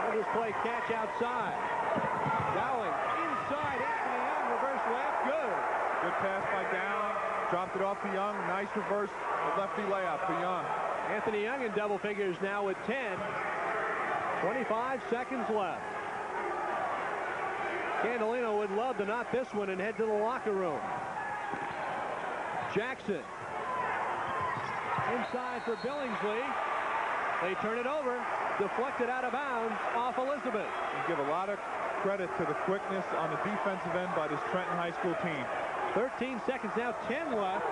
They'll just play catch outside. Dowling inside. Anthony Young reverse layup. Good. Good pass by Dowling. Dropped it off to Young. Nice reverse lefty layup for Young. Anthony Young in double figures now with 10. 25 seconds left. Candolino would love to knock this one and head to the locker room. Jackson. Inside for Billingsley. They turn it over. Deflected out of bounds off Elizabeth. You give a lot of credit to the quickness on the defensive end by this Trenton High School team. 13 seconds now, 10 left.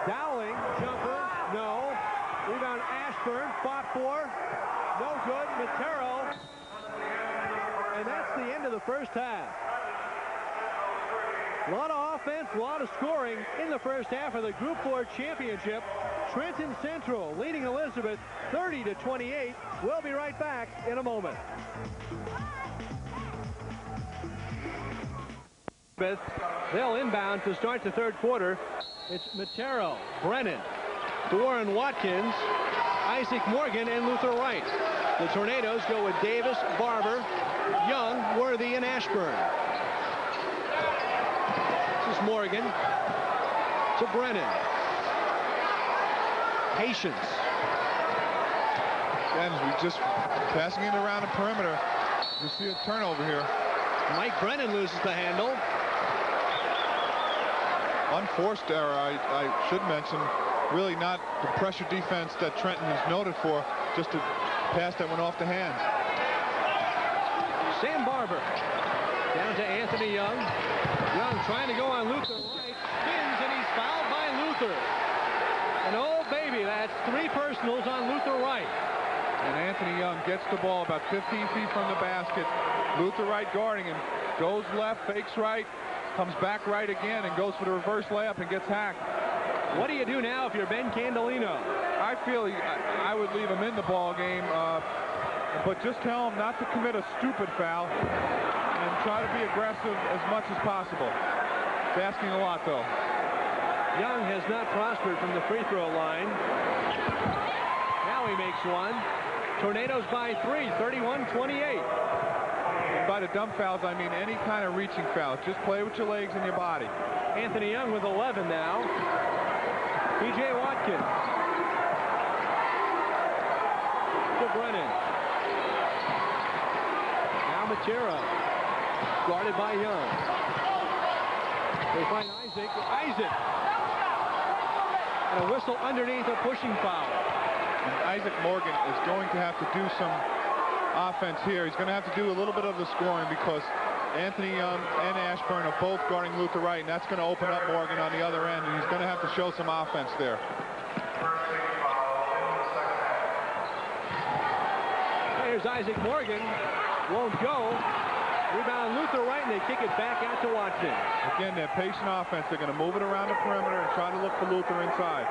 Dowling, jumper, no. Rebound Ashburn, fought for. No good. Matero. And that's the end of the first half. A lot of offense, a lot of scoring in the first half of the Group 4 championship. Trenton Central leading Elizabeth 30-28. We'll be right back in a moment. They'll inbound to start the third quarter. It's Matero, Brennan, Warren Watkins, Isaac Morgan, and Luther Wright. The Tornadoes go with Davis, Barber, Young, Worthy, and Ashburn. This is Morgan to Brennan. Patience. And we just passing it around the perimeter. You see a turnover here. Mike Brennan loses the handle. Unforced error, I should mention. really not the pressure defense that Trenton is noted for, just a pass that went off the hands. Sam Barber down to Anthony Young. Young trying to go on Luther Wright. Spins, and he's fouled by Luther. And oh, baby, that's 3 personals on Luther Wright. And Anthony Young gets the ball about 15 feet from the basket. Luther Wright guarding him. Goes left, fakes right, comes back right again, and goes for the reverse layup and gets hacked. What do you do now if you're Ben Candelino? I feel I would leave him in the ball game, but just tell him not to commit a stupid foul and try to be aggressive as much as possible. It's asking a lot, though. Young has not prospered from the free throw line. Now he makes one. Tornadoes by 3, 31-28. By the dumb fouls, I mean any kind of reaching foul. Just play with your legs and your body. Anthony Young with 11 now. P.J. Watkins. To Brennan. Now Matera. Guarded by Young. They find Isaac. Isaac. And a whistle underneath, a pushing foul. And Isaac Morgan is going to have to do some offense here. He's going to have to do a little bit of the scoring because Anthony Young and Ashburn are both guarding Luther Wright, and that's going to open up Morgan on the other end, and he's going to have to show some offense there. Here's Isaac Morgan. Won't go. Rebound Luther Wright, and they kick it back out to Watkins. Again, they're patient offense. They're going to move it around the perimeter and try to look for Luther inside.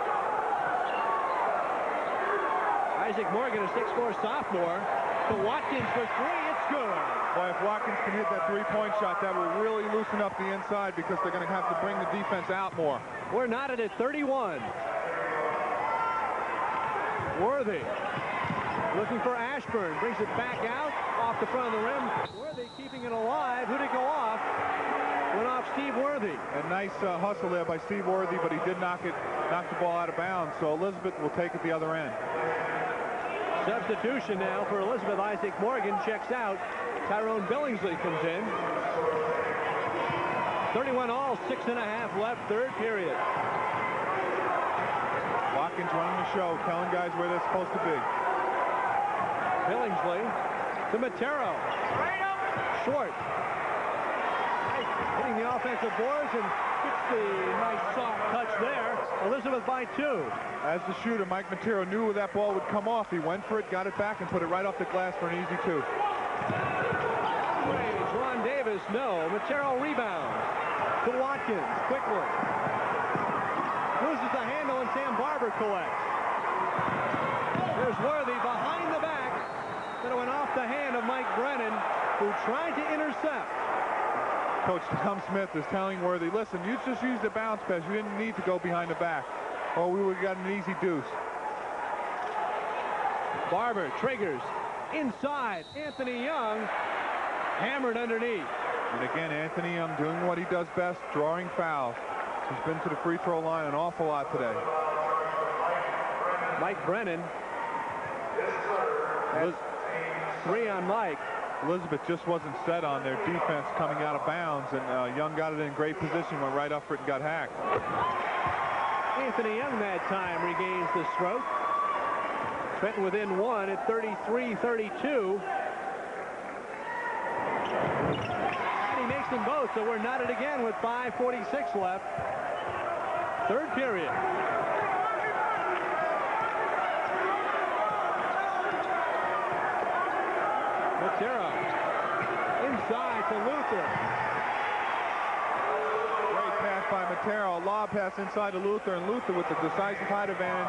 Isaac Morgan, a 6'4" sophomore. To Watkins for 3. It's good. Boy, if Watkins can hit that three-point shot, that will really loosen up the inside because they're going to have to bring the defense out more. We're knotted at 31. Worthy looking for Ashburn. Brings it back out off the front of the rim. Worthy keeping it alive. Who'd it go off? Went off Steve Worthy. A nice hustle there by Steve Worthy, but he did knock the ball out of bounds. So Elizabeth will take it the other end. Substitution now for Elizabeth. Isaac Morgan checks out. Tyrone Billingsley comes in. 31 all, 6.5 left, third period. Watkins running the show, telling guys where they're supposed to be. Billingsley to Matero. Short. Hitting the offensive boards and gets the nice soft touch there. Elizabeth by 2. As the shooter, Mike Matero knew where that ball would come off. He went for it, got it back, and put it right off the glass for an easy 2. Ron Davis, no. Matero rebounds to Watkins quickly. Loses the handle, and Sam Barber collects. There's Worthy behind the back. That went off the hand of Mike Brennan, who tried to intercept. Coach Tom Smith is telling Worthy, listen, you just used the bounce pass. You didn't need to go behind the back, or we would have gotten an easy deuce. Barber triggers inside. Anthony Young hammered underneath. And again, Anthony Young doing what he does best, drawing fouls. He's been to the free throw line an awful lot today. Mike Brennan has 3 on Mike. Elizabeth just wasn't set on their defense coming out of bounds, and Young got it in great position, went right up for it and got hacked. Anthony Young that time regains the stroke. Trenton within 1 at 33-32. And he makes them both, so we're knotted again with 5:46 left. Third period. Matera inside to Luther. Great pass by Matero. A lob pass inside to Luther, and Luther with the decisive height advantage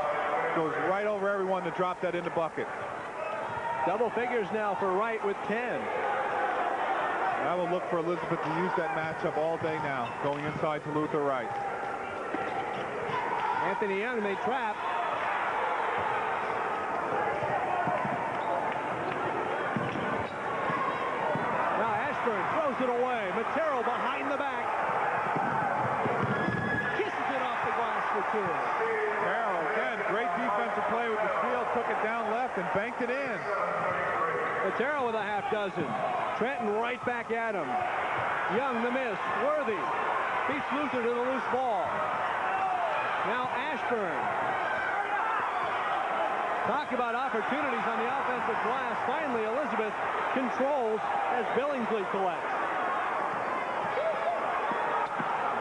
goes right over everyone to drop that in the bucket. Double figures now for Wright with 10. I will look for Elizabeth to use that matchup all day now, going inside to Luther Wright. Anthony Young, they trap. Now Ashburn throws it away. Matero behind the back. Kisses it off the glass for 2. Matero, again, great defensive play with the steal, took it down left and banked it in. Matero with a half dozen. Trenton right back at him. Young the miss. Worthy beats Luther to the loose ball. Now Ashburn Talk about opportunities on the offensive glass. Finally, Elizabeth controls as Billingsley collects.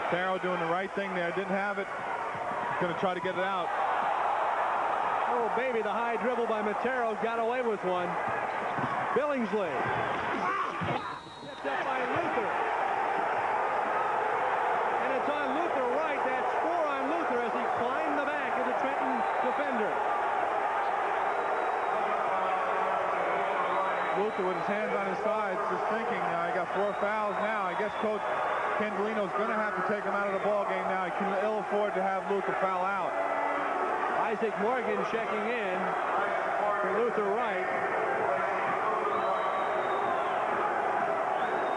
Matero doing the right thing there. Didn't have it. Going to try to get it out. Oh, baby, the high dribble by Matero got away with one. Billingsley. Picked up by Luther. And it's on Luther Wright. That's 4 on Luther as he climbed the back of the Trenton defender. Luther with his hands on his sides, just thinking, I got 4 fouls now. I guess Coach Candolino's going to have to take him out of the ball game now. He can ill afford to have Luther foul out. Isaac Morgan checking in for Luther Wright.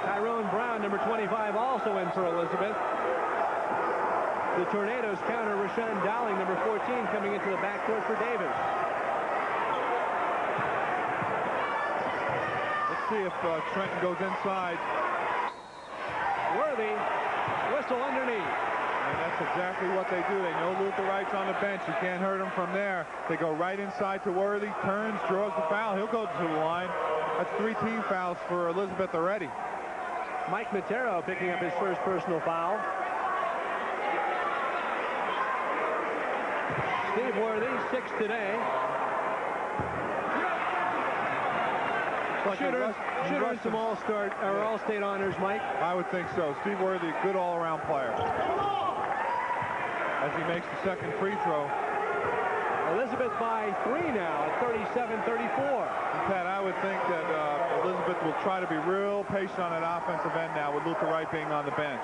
Tyrone Brown, number 25, also in for Elizabeth. The Tornadoes counter Rashawn Dowling, number 14, coming into the backcourt for Davis. Let's see if Trenton goes inside. Worthy, whistle underneath. And that's exactly what they do. They know Luther Wright's on the bench. You can't hurt him from there. They go right inside to Worthy, turns, draws the foul. He'll go to the line. That's 3 team fouls for Elizabeth already. Mike Matero picking up his first personal foul. Steve Worthy, 6 today. Shooter and some all-state honors, Mike. I would think so. Steve Worthy, a good all-around player. As he makes the second free throw. Elizabeth by 3 now at 37-34. Pat, I would think that Elizabeth will try to be real patient on that offensive end now with Luther Wright being on the bench.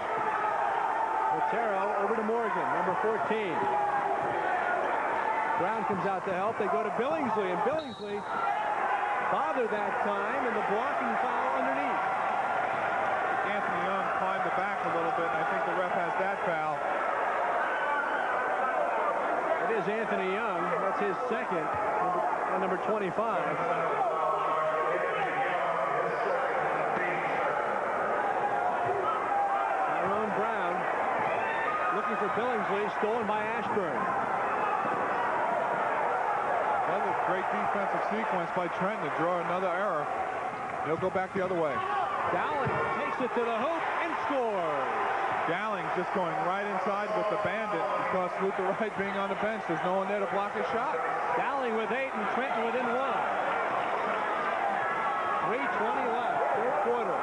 Matero over to Morgan, number 14. Brown comes out to help. They go to Billingsley, and Billingsley bothered that time, and the blocking foul underneath. Anthony Young climbed the back a little bit, and I think the ref has that foul. It is Anthony Young. That's his second on number 25. Tyrone Brown looking for Billingsley, stolen by Ashburn. Another great defensive sequence by Trenton to draw another error. He'll go back the other way. Dowling takes it to the hoop and scores. Dowling's just going right inside with the bandit because Luther Wright being on the bench. There's no one there to block his shot. Dowling with 8 and Trenton within 1. 3:20 left, third quarter.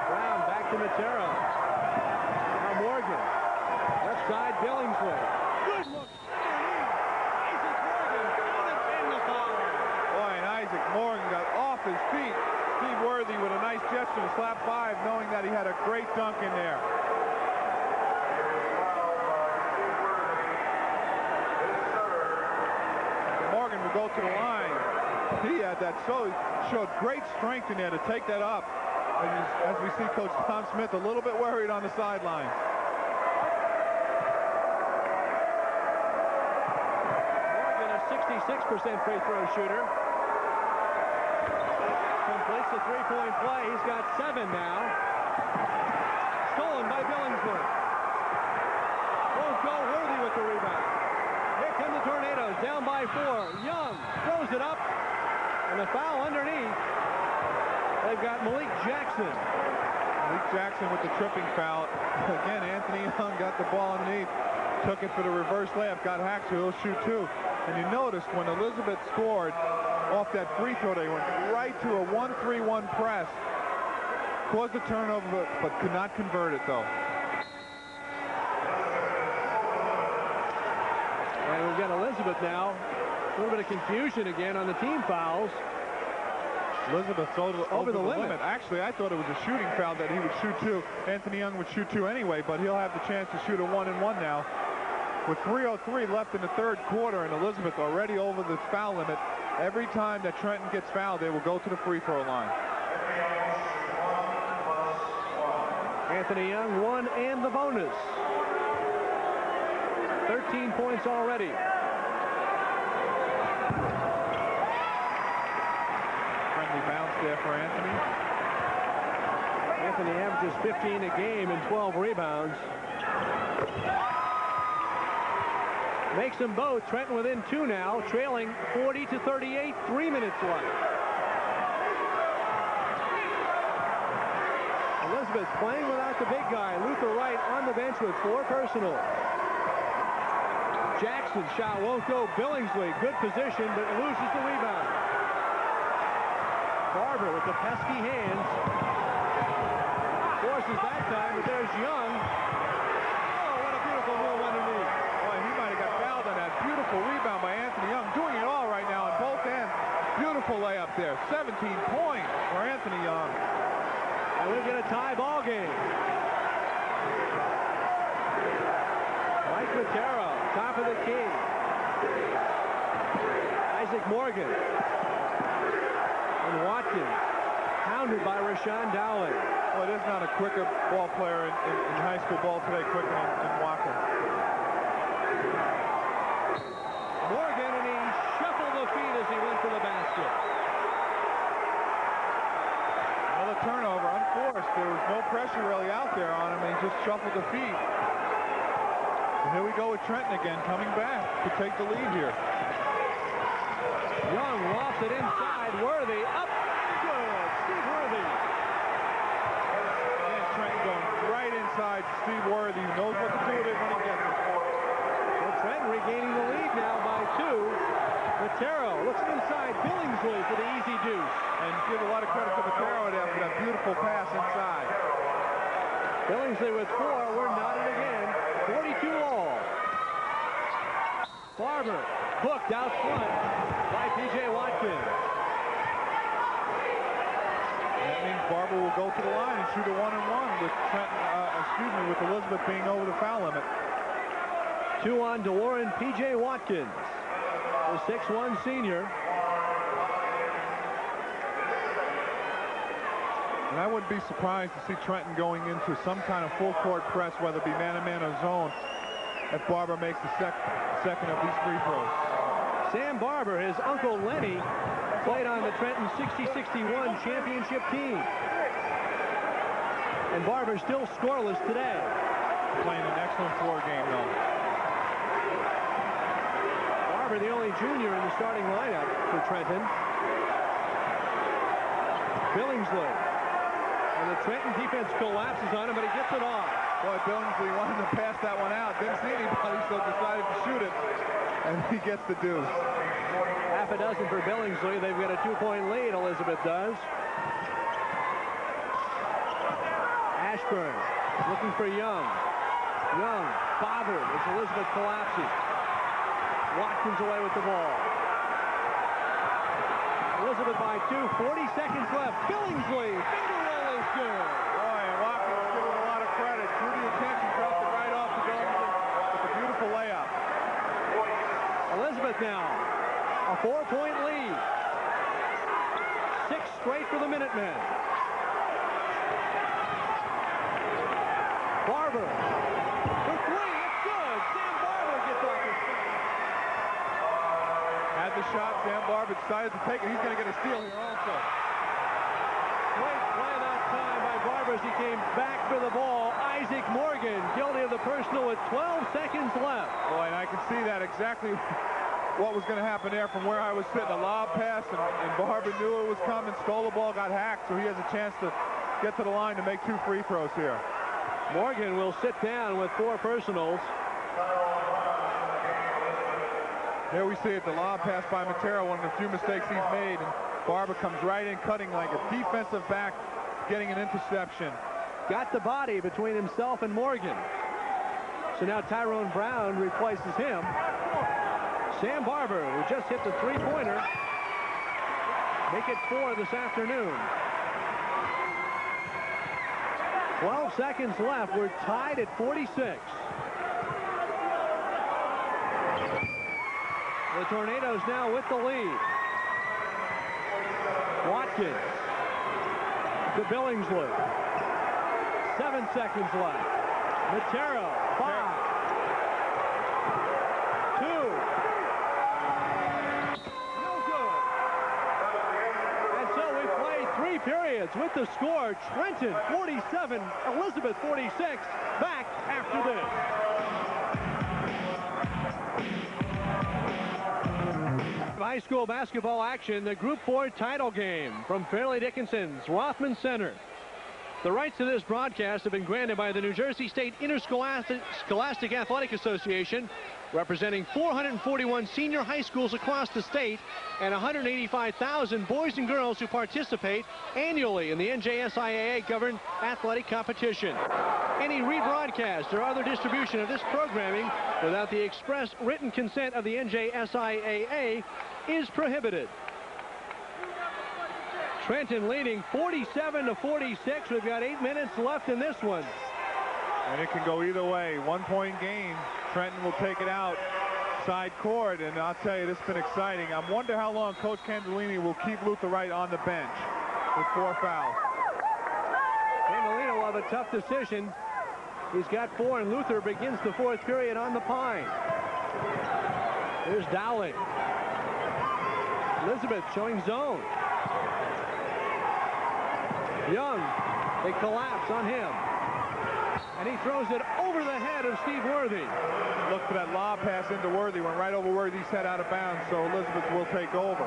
Brown back to Matero. Now Morgan. Left side, Billingsley. Good look. Isaac Morgan in the foul. Boy, and Isaac Morgan got off his feet. Steve Worthy with a nice gesture to slap 5, knowing that he had a great dunk in there. Morgan will go to the line. He had that showed great strength in there to take that up. As we see Coach Tom Smith a little bit worried on the sideline. Morgan, a 66% free throw shooter. Completes the three-point play. He's got 7 now. Stolen by Billingsley. Won't go. Worthy with the rebound. Here come the Tornadoes, down by 4. Young throws it up, and the foul underneath. They've got Malik Jackson. Malik Jackson with the tripping foul. Again, Anthony Young got the ball underneath, took it for the reverse layup, got hacked, so he'll shoot 2. And you noticed when Elizabeth scored off that free throw, they went right to a 1-3-1 press. Caused the turnover, but could not convert it, though. And we've got Elizabeth now. A little bit of confusion again on the team fouls. Elizabeth's over the limit. Actually, I thought it was a shooting foul that he would shoot 2. Anthony Young would shoot 2 anyway, but he'll have the chance to shoot a 1-and-1 now. With 3:03 left in the third quarter, and Elizabeth already over the foul limit. Every time that Trenton gets fouled, they will go to the free throw line. Anthony Young, 1 and the bonus. 13 points already. Friendly bounce there for Anthony. Anthony averages 15 a game and 12 rebounds. makes them both. Trenton within 2 now, trailing 40-38, 3 minutes left. Elizabeth playing without the big guy. Luther Wright on the bench with 4 personal. Jackson's shot won't go. Billingsley, good position, but loses the rebound. Barber with the pesky hands. Forces that time, but there's Young. Oh, what a beautiful move underneath. Boy, he might have got fouled on that. Beautiful rebound by Anthony Young. Doing it all right now on both ends. Beautiful layup there. 17 points for Anthony Young. And we get a tie ball game. Mike Matero, top of the key. Isaac Morgan. And Watkins, hounded by Rashawn Dowling. Boy, there's not a quicker ball player in high school ball today, quicker than Watkins. Morgan, and he shuffled the feet as he went to the basket. Another turnover, unforced. There was no pressure really out there on him, and he just shuffled the feet. And here we go with Trenton again, coming back to take the lead here. Young lofted inside. Worthy up. Good. Steve Worthy. And Trenton going right inside Steve Worthy, who knows what to do with it when he gets it. Well, Trenton regaining the lead now by 2. Matero looks inside. Billingsley for the easy deuce. And give a lot of credit to Matero there for that beautiful pass inside. Billingsley with 4. We're knotted again. 42 all. Barber hooked out front by P.J. Watkins. That means Barber will go to the line and shoot a 1-and-1 with Trenton, with Elizabeth being over the foul limit. 2 on DeWarren P.J. Watkins, the 6'1" senior. And I wouldn't be surprised to see Trenton going into some kind of full court press, whether it be man-to-man or zone, if Barber makes the second of these free throws. Sam Barber, his uncle Lenny, played on the Trenton 60-61 championship team. And Barber still scoreless today. Playing an excellent floor game, though. Barber, the only junior in the starting lineup for Trenton. Billingsley. And the Trenton defense collapses on him, but he gets it off. Boy, Billingsley wanted to pass that one out. Didn't see anybody, so decided to shoot it. And he gets the deuce. Half a dozen for Billingsley. They've got a 2-point lead, Elizabeth does. Ashburn looking for Young. Young bothered as Elizabeth collapses. Watkins away with the ball. Elizabeth by 2, 40 seconds left. Billingsley, finger roll is good. Boy, and Watkins giving a lot of credit. Drew the attention, dropped it right off the Billingsley with a beautiful layup. Elizabeth now, a 4-point lead. 6 straight for the Minutemen. Barber for 3, it's good. Sam Barber gets off his feet. Had the shot, Sam Barber decided to take it. He's going to get a steal here also. Great play that time by Barber as he came back for the ball. Isaac Morgan guilty of the personal with 12 seconds left. Boy, and I can see that exactly what was going to happen there from where I was sitting. A lob pass, and Barber knew it was coming, stole the ball, got hacked, so he has a chance to get to the line to make 2 free throws here. Morgan will sit down with 4 personals. Here we see it, the lob pass by Matero, one of the few mistakes he's made, and Barber comes right in, cutting like a defensive back, getting an interception. Got the body between himself and Morgan. So now Tyrone Brown replaces him. Sam Barber, who just hit the 3-pointer, make it 4 this afternoon. 12 seconds left. We're tied at 46. The Tornadoes now with the lead. Watkins to Billingsley. 7 seconds left. Matero, 5. 2. No good. And so we play 3 periods with the score. Trenton 47, Elizabeth 46. Back after this. high school basketball action, the Group 4 title game from Fairleigh Dickinson's Rothman Center. The rights to this broadcast have been granted by the New Jersey State Interscholastic Athletic Association, representing 441 senior high schools across the state and 185,000 boys and girls who participate annually in the NJSIAA-governed athletic competition. Any rebroadcast or other distribution of this programming without the express written consent of the NJSIAA is prohibited. Trenton leading 47-46. We've got 8 minutes left in this one. And it can go either way. 1-point game. Trenton will take it out side court, and I'll tell you, this has been exciting. I wonder how long Coach Candolini will keep Luther Wright on the bench with 4 fouls. Candolino will have a tough decision. He's got 4, and Luther begins the 4th period on the pine. Here's Dowling. Elizabeth showing zone. Young, they collapse on him. And he throws it over the head of Steve Worthy. Look for that lob pass into Worthy. Went right over Worthy's head out of bounds, so Elizabeth will take over.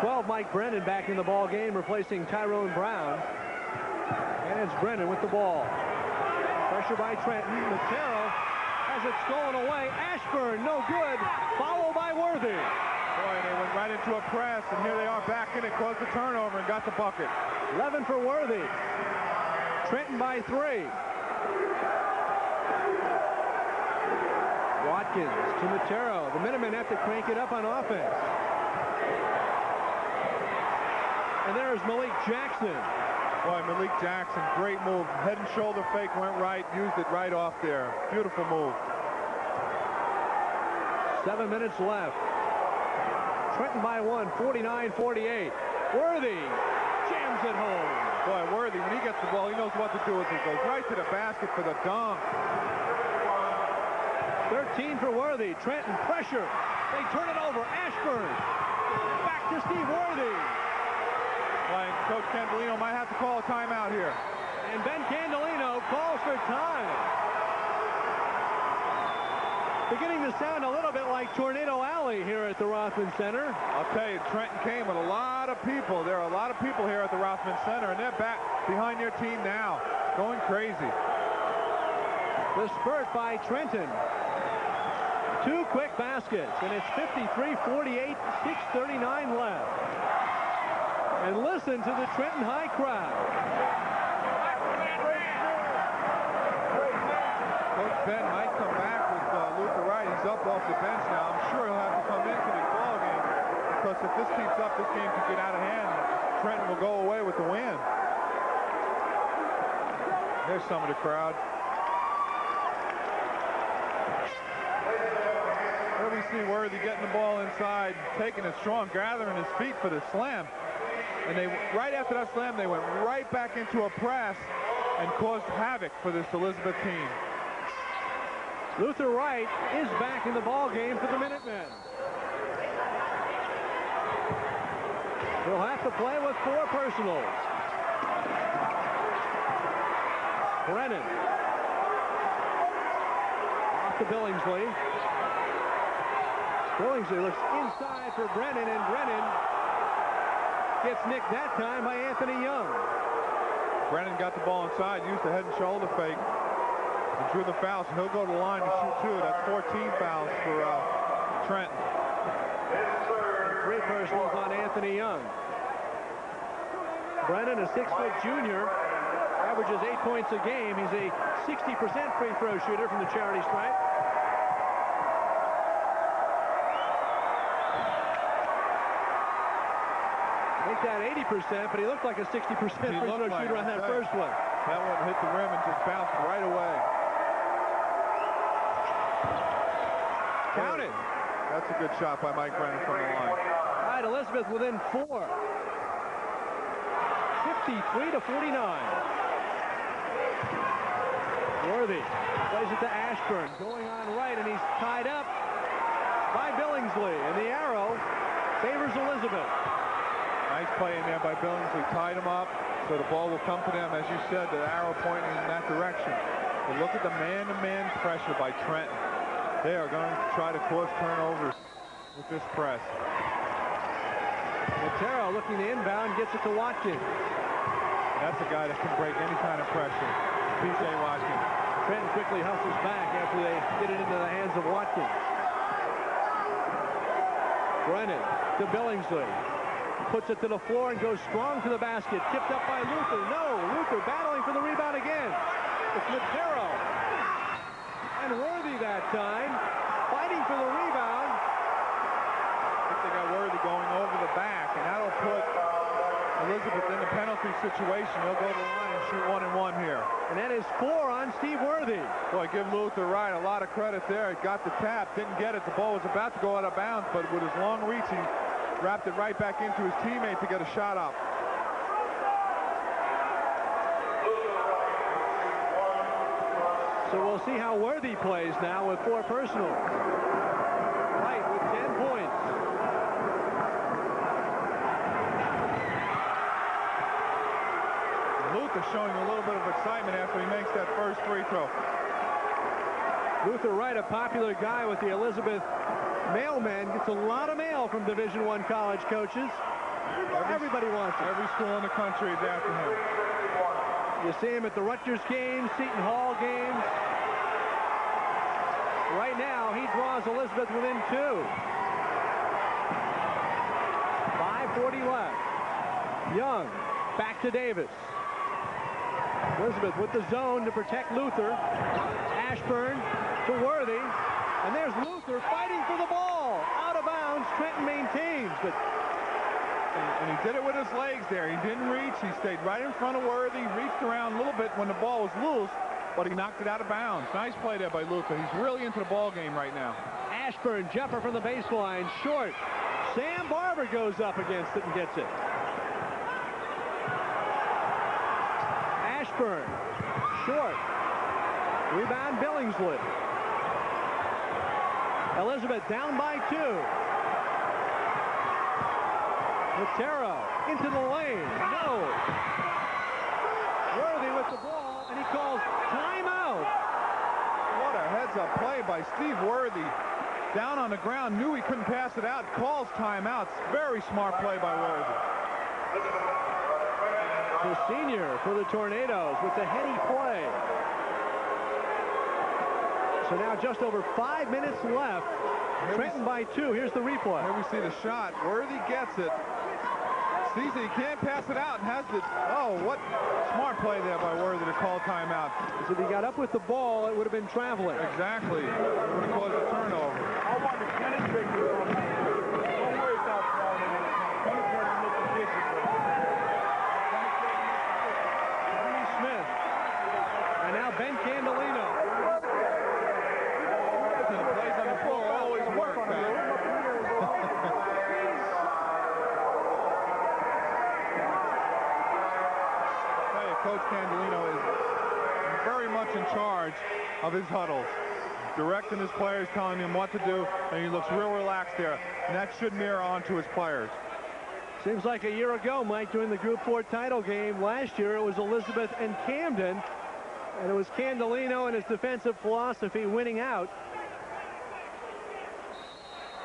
12, Mike Brennan back in the ball game, replacing Tyrone Brown. And it's Brennan with the ball. Pressure by Trenton. Matero has it stolen away. Ashburn, no good. Followed by Worthy. Boy, they went right into a press, and here they are back in it, caused the turnover, and got the bucket. 11 for Worthy. Trenton by 3. Watkins to Matero. The Minutemen have to crank it up on offense. And there's Malik Jackson. Boy, Malik Jackson, great move. Head and shoulder fake went right, used it right off there. Beautiful move. 7 minutes left. Trenton by 1, 49-48. Worthy jams it home. Boy, Worthy, when he gets the ball, he knows what to do with it. Goes right to the basket for the dunk. 13 for Worthy. Trenton pressure. They turn it over. Ashburn. Back to Steve Worthy. Boy, Coach Candolino might have to call a timeout here. And Ben Candolino calls for time. Beginning to sound a little bit like Tornado Alley here at the Rothman Center. I'll tell you, Trenton came with a lot of people. There are a lot of people here at the Rothman Center, and they're back behind their team now, going crazy. The spurt by Trenton. 2 quick baskets, and it's 53-48, 6:39 left. And listen to the Trenton High crowd. Coach Ben might come back with Luther Wright. He's up off the bench now. I'm sure he'll have to come into the ball game, because if this keeps up, this game could get out of hand. Trenton will go away with the win. There's some of the crowd. There we see Worthy getting the ball inside, taking it strong, gathering his feet for the slam. And they, right after that slam, they went right back into a press and caused havoc for this Elizabeth team. Luther Wright is back in the ball game for the Minutemen. He'll have to play with 4 personals. Brennan. Off to Billingsley. Billingsley looks inside for Brennan, and Brennan gets nicked that time by Anthony Young. Brennan got the ball inside, used the head and shoulder fake, and drew the foul, so he'll go to the line to shoot 2. That's 14 fouls for Trenton. 3 personals on Anthony Young. Brennan, a 6-foot junior, averages 8 points a game. He's a 60% free throw shooter from the charity stripe. Make that 80%, but he looked like a 60% free throw shooter on that first one. That one hit the rim and just bounced right away. Count it. That's a good shot by Mike Brennan from the line. All right, Elizabeth within 4. 53-49. Worthy plays it to Ashburn, going on right, and he's tied up by Billingsley, and the arrow favors Elizabeth. Nice play in there by Billingsley. Tied him up, so the ball will come to them. As you said, the arrow pointing in that direction. But look at the man-to-man pressure by Trenton. They are going to try to cause turnovers with this press. Matero looking to inbound, gets it to Watkins. That's a guy that can break any kind of pressure. P.J. Watkins. Trenton quickly hustles back after they get it into the hands of Watkins. Brennan to Billingsley. Puts it to the floor and goes strong to the basket. Tipped up by Luther. No, Luther battling for the rebound again. It's Matero. And Worthy that time, fighting for the rebound. I think they got Worthy going over the back, and that'll put Elizabeth in the penalty situation. He'll go to the line and shoot 1-and-1 here. And that is 4 on Steve Worthy. Boy, give Luther Wright a lot of credit there. He got the tap, didn't get it. The ball was about to go out of bounds, but with his long reach, he wrapped it right back into his teammate to get a shot up. So we'll see how Worthy plays now with 4 personals. Wright with 10 points. Luther showing a little bit of excitement after he makes that first free throw. Luther Wright, a popular guy with the Elizabeth mailmen, gets a lot of mail from Division I college coaches. Everybody wants it. Every school in the country is after him. You see him at the Rutgers games, Seton Hall games. Right now, he draws Elizabeth within 2. 5:40 left. Young, back to Davis. Elizabeth with the zone to protect Luther. Ashburn to Worthy. And there's Luther fighting for the ball. Out of bounds. Trenton maintains, but and he did it with his legs there. He didn't reach. He stayed right in front of Worthy, reached around a little bit when the ball was loose, but he knocked it out of bounds. Nice play there by Luther. He's really into the ball game right now. Ashburn, jumper from the baseline, short. Sam Barber goes up against it and gets it. Ashburn, short. Rebound Billingsley. Elizabeth down by 2. Matero into the lane. No. Worthy with the ball, and he calls timeout. What a heads-up play by Steve Worthy. Down on the ground, knew he couldn't pass it out, calls timeouts. Very smart play by Worthy. The senior for the Tornadoes with the heady play. So now just over 5 minutes left. Trenton by 2. Here's the replay. Here we see the shot. Worthy gets it. Sees it. He can't pass it out and has it. Oh, what smart play there by Worthy to call timeout. If he got up with the ball, it would have been traveling. Exactly. It would have caused a turnover. I want to penetrate you. Don't worry about falling in. Penetrate and make the dishes. Smith. And now Ben Candelino. And the plays on the floor always work, Coach Candelino is very much in charge of his huddles, directing his players, telling them what to do, and he looks real relaxed there, and that should mirror onto his players. Seems like a year ago, Mike, during the Group 4 title game last year, it was Elizabeth and Camden, and it was Candelino and his defensive philosophy winning out.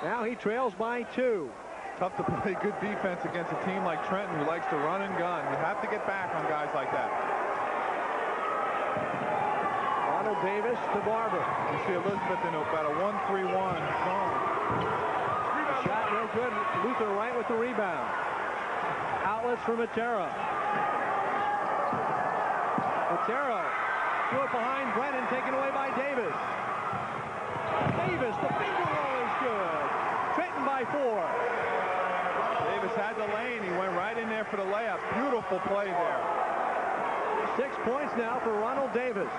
Now he trails by 2. Tough to play good defense against a team like Trenton who likes to run and gun. You have to get back on guys like that. Ronald Davis to Barber. You see Elizabeth in about a 1-3-1 zone. Shot no good. Luther Wright with the rebound. Outlets for Matero. Matero threw it behind Brennan, taken away by Davis. Davis, the finger roll is good. Trenton by 4. Davis had the lane. He went right in there for the layup. Beautiful play there. 6 points now for Ronald Davis.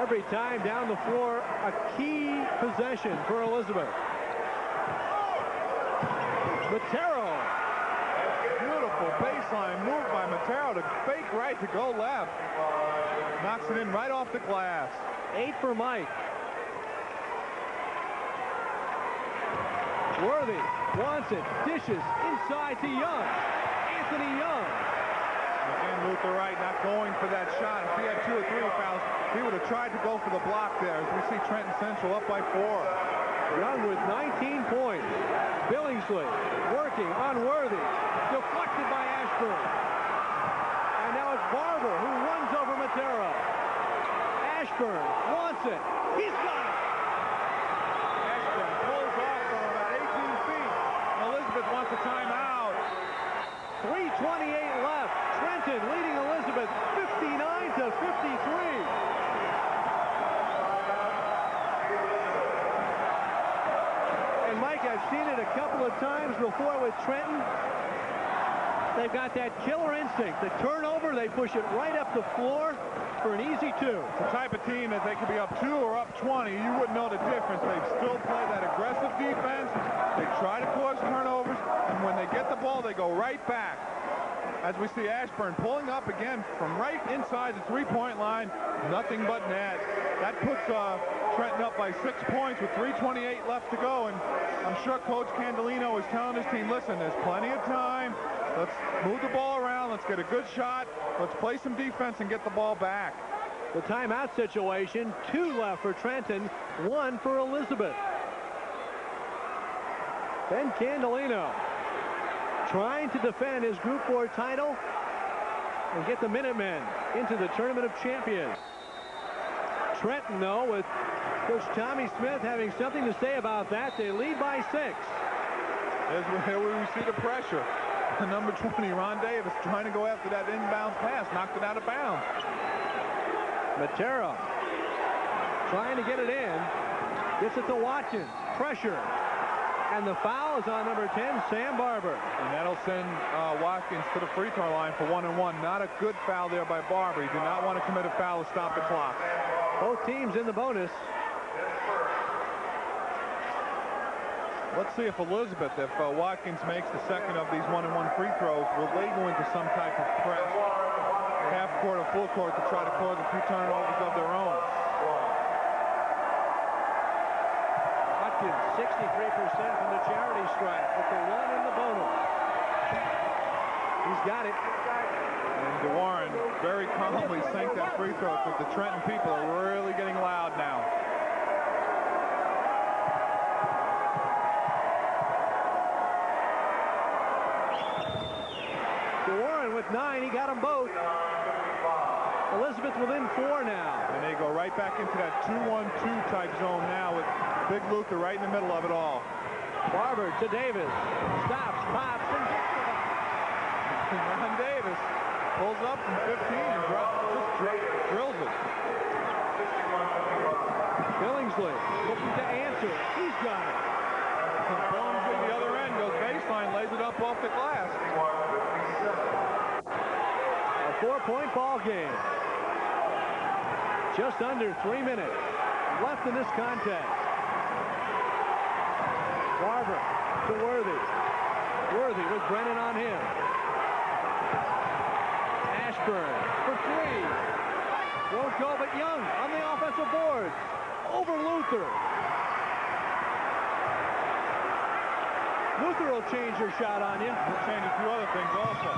Every time down the floor, a key possession for Elizabeth. Matero. Beautiful baseline move by Matero to fake right to go left. Knocks it in right off the glass. 8 for Mike. Worthy wants it. Dishes inside to Young. Anthony Young. Again, Luther Wright not going for that shot. If he had 2 or 3 fouls, he would have tried to go for the block there. As we see Trenton Central up by 4. Young with 19 points. Billingsley working on Worthy. Deflected by Ashburn. And now it's Barber who runs over Matera. Ashburn wants it. He's got it. Ashburn pulls off from about 18 feet. Elizabeth wants a timeout. 3:28 left. Trenton leading Elizabeth 59-53. And Mike, I've seen it a couple of times before with Trenton. They've got that killer instinct. The turnover, they push it right up the floor for an easy 2. It's the type of team that they could be up 2 or up 20. You wouldn't know the difference. They still play that aggressive defense. They try to cause turnovers, and when they get the ball, they go right back. As we see Ashburn pulling up again from right inside the three-point line. Nothing but net. That puts Trenton up by 6 points with 3:28 left to go, and I'm sure Coach Candolino is telling his team, listen, there's plenty of time. Let's move the ball around. Let's get a good shot. Let's play some defense and get the ball back. The timeout situation, 2 left for Trenton, 1 for Elizabeth. Ben Candolino trying to defend his Group 4 title and get the Minutemen into the Tournament of Champions. Trenton, though, with Coach Tommy Smith having something to say about that. They lead by 6. Here we see the pressure. The number 20, Ron Davis, trying to go after that inbound pass, knocked it out of bounds. Matera trying to get it in. Gets it to Watkins. Pressure. And the foul is on number 10, Sam Barber. And that'll send Watkins to the free throw line for 1-and-1. Not a good foul there by Barber. He did not want to commit a foul to stop the clock. Both teams in the bonus. Let's see if Elizabeth, if Watkins makes the second of these 1-and-1 free throws, will they go into some type of press, half court or full court, to try to cause a few turnovers of their own. Watkins, 63% from the charity stripe with the 1 in the bonus. He's got it. And DeWarren very calmly sank that free throw, because the Trenton people are really getting loud now. DeWarren with 9. He got them both. Elizabeth within 4 now. And they go right back into that 2-1-2 type zone now with Big Luther right in the middle of it all. Barber to Davis. Stops, pops, and gets it. Ron Davis pulls up from 15 and just drills it. Billingsley looking to answer. He's got it. Bones at the other end, goes baseline, lays it up off the glass. A 4-point ball game. Just under 3 minutes left in this contest. Barber to Worthy. Worthy with Brennan on him. Ashburn for 3. Won't go, but Young on the offensive board. Over Luther. Luther will change your shot on you. He'll change a few other things also.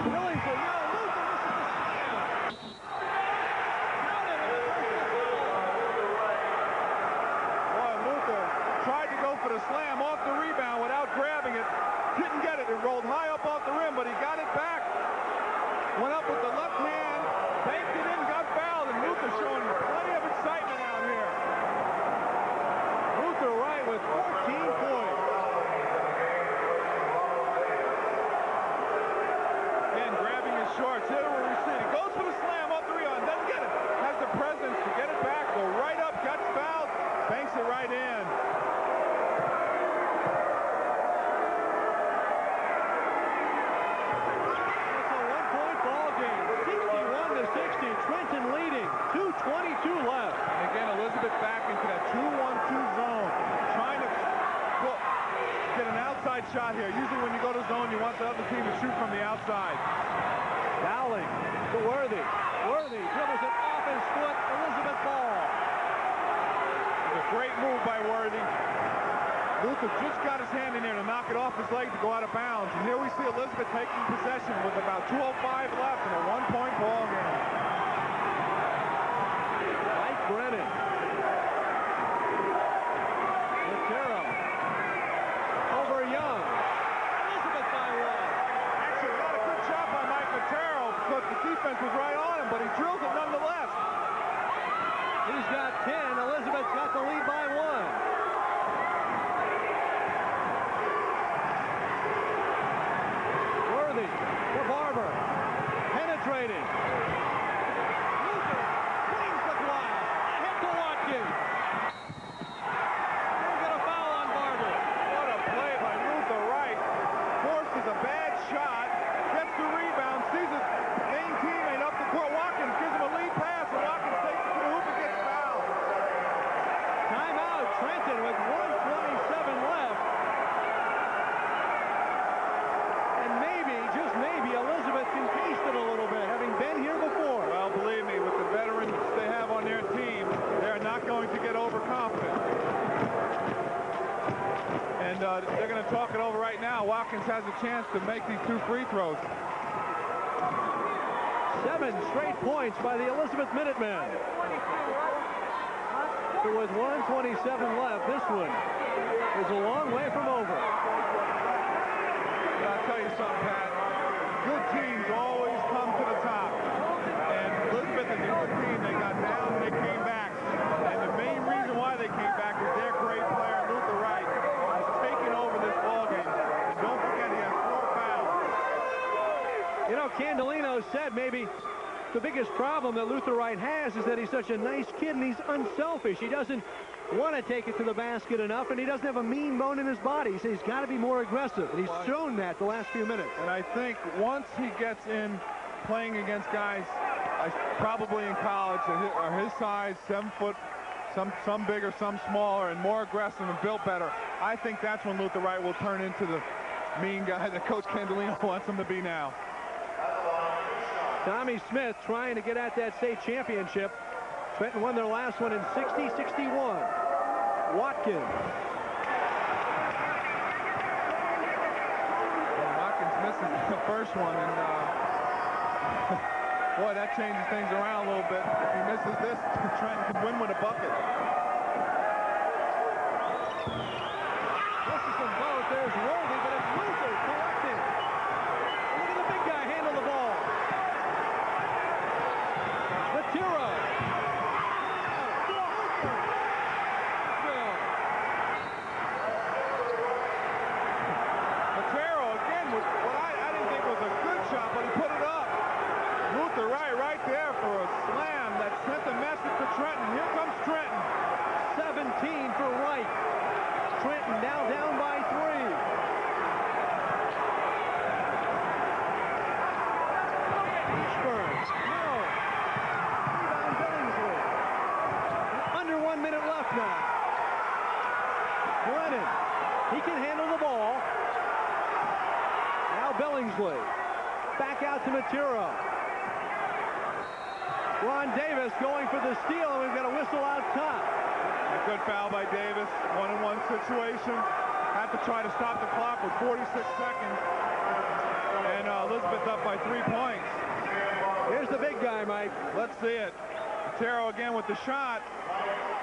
Billingsley, no, Luther, this is the slam. Boy, Luther tried to go for the slam off the rebound without grabbing it. Didn't get it. It rolled high up off the rim, but he got it back. Went up with the left hand, banked it in, got fouled, and Luther showing plenty of excitement out here. Luther Wright with 14 points. Again, grabbing his shorts. Here where we see it. He goes for the slam off the rebound, doesn't get it. Has the presence to get it back, go right up, gets fouled, banks it right in. It's a 1-point ball game. 61-60. Trenton leading. 2:22 left. And again, Elizabeth back into that 2-1-2 zone, trying to get an outside shot here. Usually when you go to zone, you want the other team to shoot from the outside. Dowling to Worthy. Worthy dribbles it off his foot. Elizabeth ball. It was a great move by Worthy. Luther just got his hand in there to knock it off his leg to go out of bounds. And here we see Elizabeth taking possession with about 2:05 left in a 1-point ball game. Mike Brennan. waiting. Luther swings the glass. Hit to Watkins. They get a foul on Barber. What a play by Luther Wright. Forces a bad shot. Gets the rebound. Sees his main teammate up the court. Watkins gives him a lead pass. And Watkins takes it to the hoop and gets fouled. Timeout. Trenton with 1:27 left. And maybe, just maybe, Elizabeth can taste it a little bit, having been here before. Well, believe me, with the veterans they have on their team, they're not going to get overconfident. And they're going to talk it over right now. Watkins has a chance to make these 2 free throws. 7 straight points by the Elizabeth Minutemen. So with 1:27 left, this one is a long way from over. I'll tell you something, Pat. Good teams always come to the top. And Elizabeth is a good team. They got down and they came back. And the main reason why they came back is their great player, Luther Wright, has taken over this ballgame. And don't forget, he has 4 fouls. You know, Candelino said maybe the biggest problem that Luther Wright has is that he's such a nice kid and he's unselfish. He doesn't want to take it to the basket enough, and he doesn't have a mean bone in his body. He says he's got to be more aggressive, and he's shown that the last few minutes. And I think once he gets in playing against guys probably in college are his size, 7 foot, some bigger, some smaller, and more aggressive and built better, I think that's when Luther Wright will turn into the mean guy that Coach Candelino wants him to be now. Tommy Smith trying to get at that state championship. Trenton won their last one in 60-61. Watkins. Watkins misses the first one, and boy, that changes things around a little bit. If he misses this, Trenton could win with a bucket. This is from both. There's Worthy, but it's Luther collecting. Look at the big guy handle the ball. Matiro. Matero again with what I didn't think was a good shot, but he put it up. Luther Wright right there for a slam that sent the message to Trenton. Here comes Trenton. 17 for Wright. Trenton now down by 3. Ashburn. No. Rebound Billingsley. Under 1 minute left now. Brennan. He can handle the ball. Now Billingsley. Back out to Maturo. Ron Davis going for the steal, and we've got a whistle out top. A good foul by Davis. 1-on-1 situation. Had to try to stop the clock with 46 seconds. And Elizabeth up by 3 points. Here's the big guy, Mike. Let's see it. Matero again with the shot.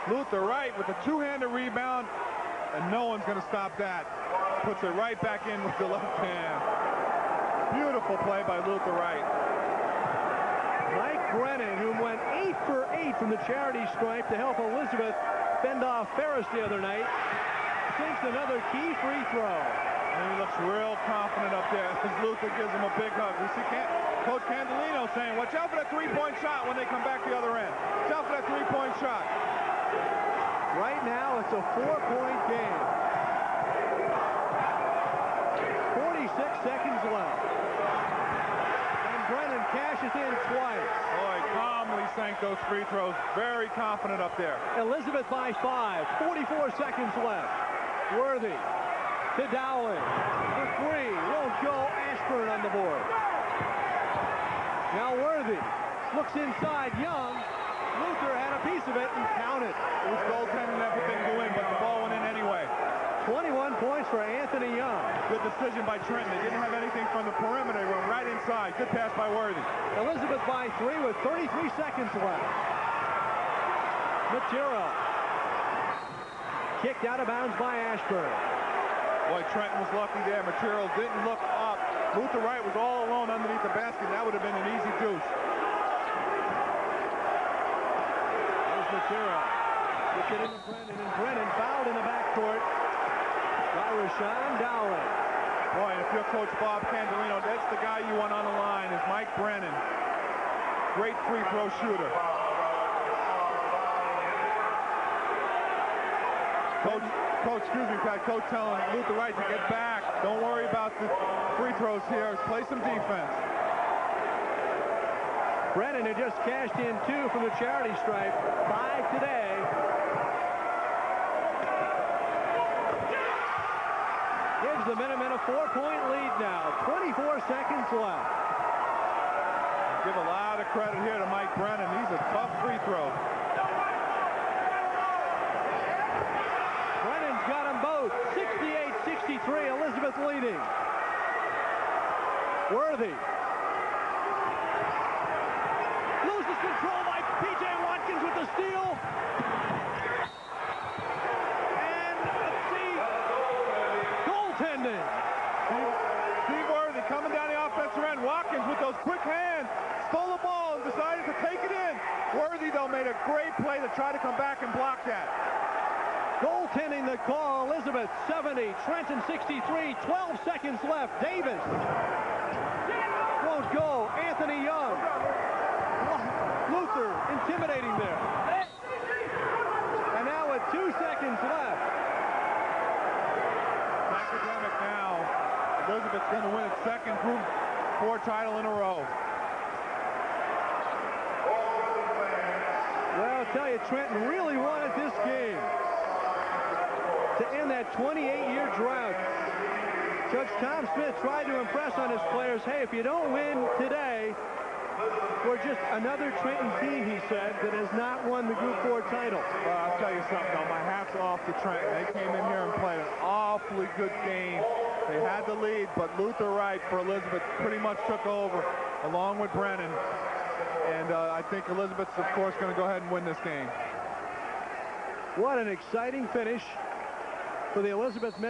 Luther Wright with a 2-handed rebound. And no one's going to stop that. Puts it right back in with the left hand. Beautiful play by Luther Wright. Mike Brennan, who went 8 for 8 from the charity stripe to help Elizabeth fend off Ferris the other night, sinks another key free throw. And he looks real confident up there as Luther gives him a big hug. We see Coach Candelino saying, watch out for that 3-point shot when they come back the other end. Watch out for that 3-point shot. Right now, it's a 4-point game. 46 seconds left. And Brennan cashes in twice. Boy, calmly sank those free throws. Very confident up there. Elizabeth by 5. 44 seconds left. Worthy to Dowling. For 3. Won't go. Ashburn on the board. Now Worthy looks inside. Young. Luther had a piece of it and counted. It was goaltending effort, didn't go in, but the ball went in anyway. 21 points for Anthony Young. Good decision by Trenton. They didn't have anything from the perimeter. They went right inside. Good pass by Worthy. Elizabeth by 3 with 33 seconds left. Matiro. Kicked out of bounds by Ashburn. Boy, Trenton was lucky there. Matiro didn't look up. Luther Wright was all alone underneath the basket. That would have been an easy deuce. There's Matiro. Gets it into Brennan, and Brennan fouled in the backcourt by Rashawn Dowling. Boy, if you're Coach Bob Candelino, that's the guy you want on the line is Mike Brennan. great free throw shooter. Coach, excuse me, Pat. Coach telling Luther Wright to get back. Don't worry about the free throws here. Play some defense. Brennan had just cashed in 2 from the charity stripe. 5 today. Gives the Minutemen a 4-point lead now. 24 seconds left. Give a lot of credit here to Mike Brennan. These are tough free throws. Brennan's got them both. 68-63. Elizabeth leading. Worthy. Loses control by P.J. Watkins with the steal. And let's see. Goaltending. Steve Worthy coming down the offensive end. Watkins with those quick hands. Stole the ball and decided to take it in. Worthy, though, made a great play to try to come back and block that. Goaltending the call. Elizabeth 70, Trenton 63, 12 seconds left. Davis won't go. Anthony Young. Luther intimidating there. And now with 2 seconds left. Academic now. Elizabeth's going to win its second Group 4 title in a row. Well, I'll tell you, Trenton really wanted this game to end that 28-year drought. Judge Tom Smith tried to impress on his players, hey, if you don't win today, we're just another Trenton team, he said, that has not won the Group 4 title. Well, I'll tell you something, though. My hat's off to Trenton. They came in here and played an awfully good game. They had the lead, but Luther Wright for Elizabeth pretty much took over, along with Brennan. And I think Elizabeth's, of course, going to go ahead and win this game. What an exciting finish for the Elizabeth Minute.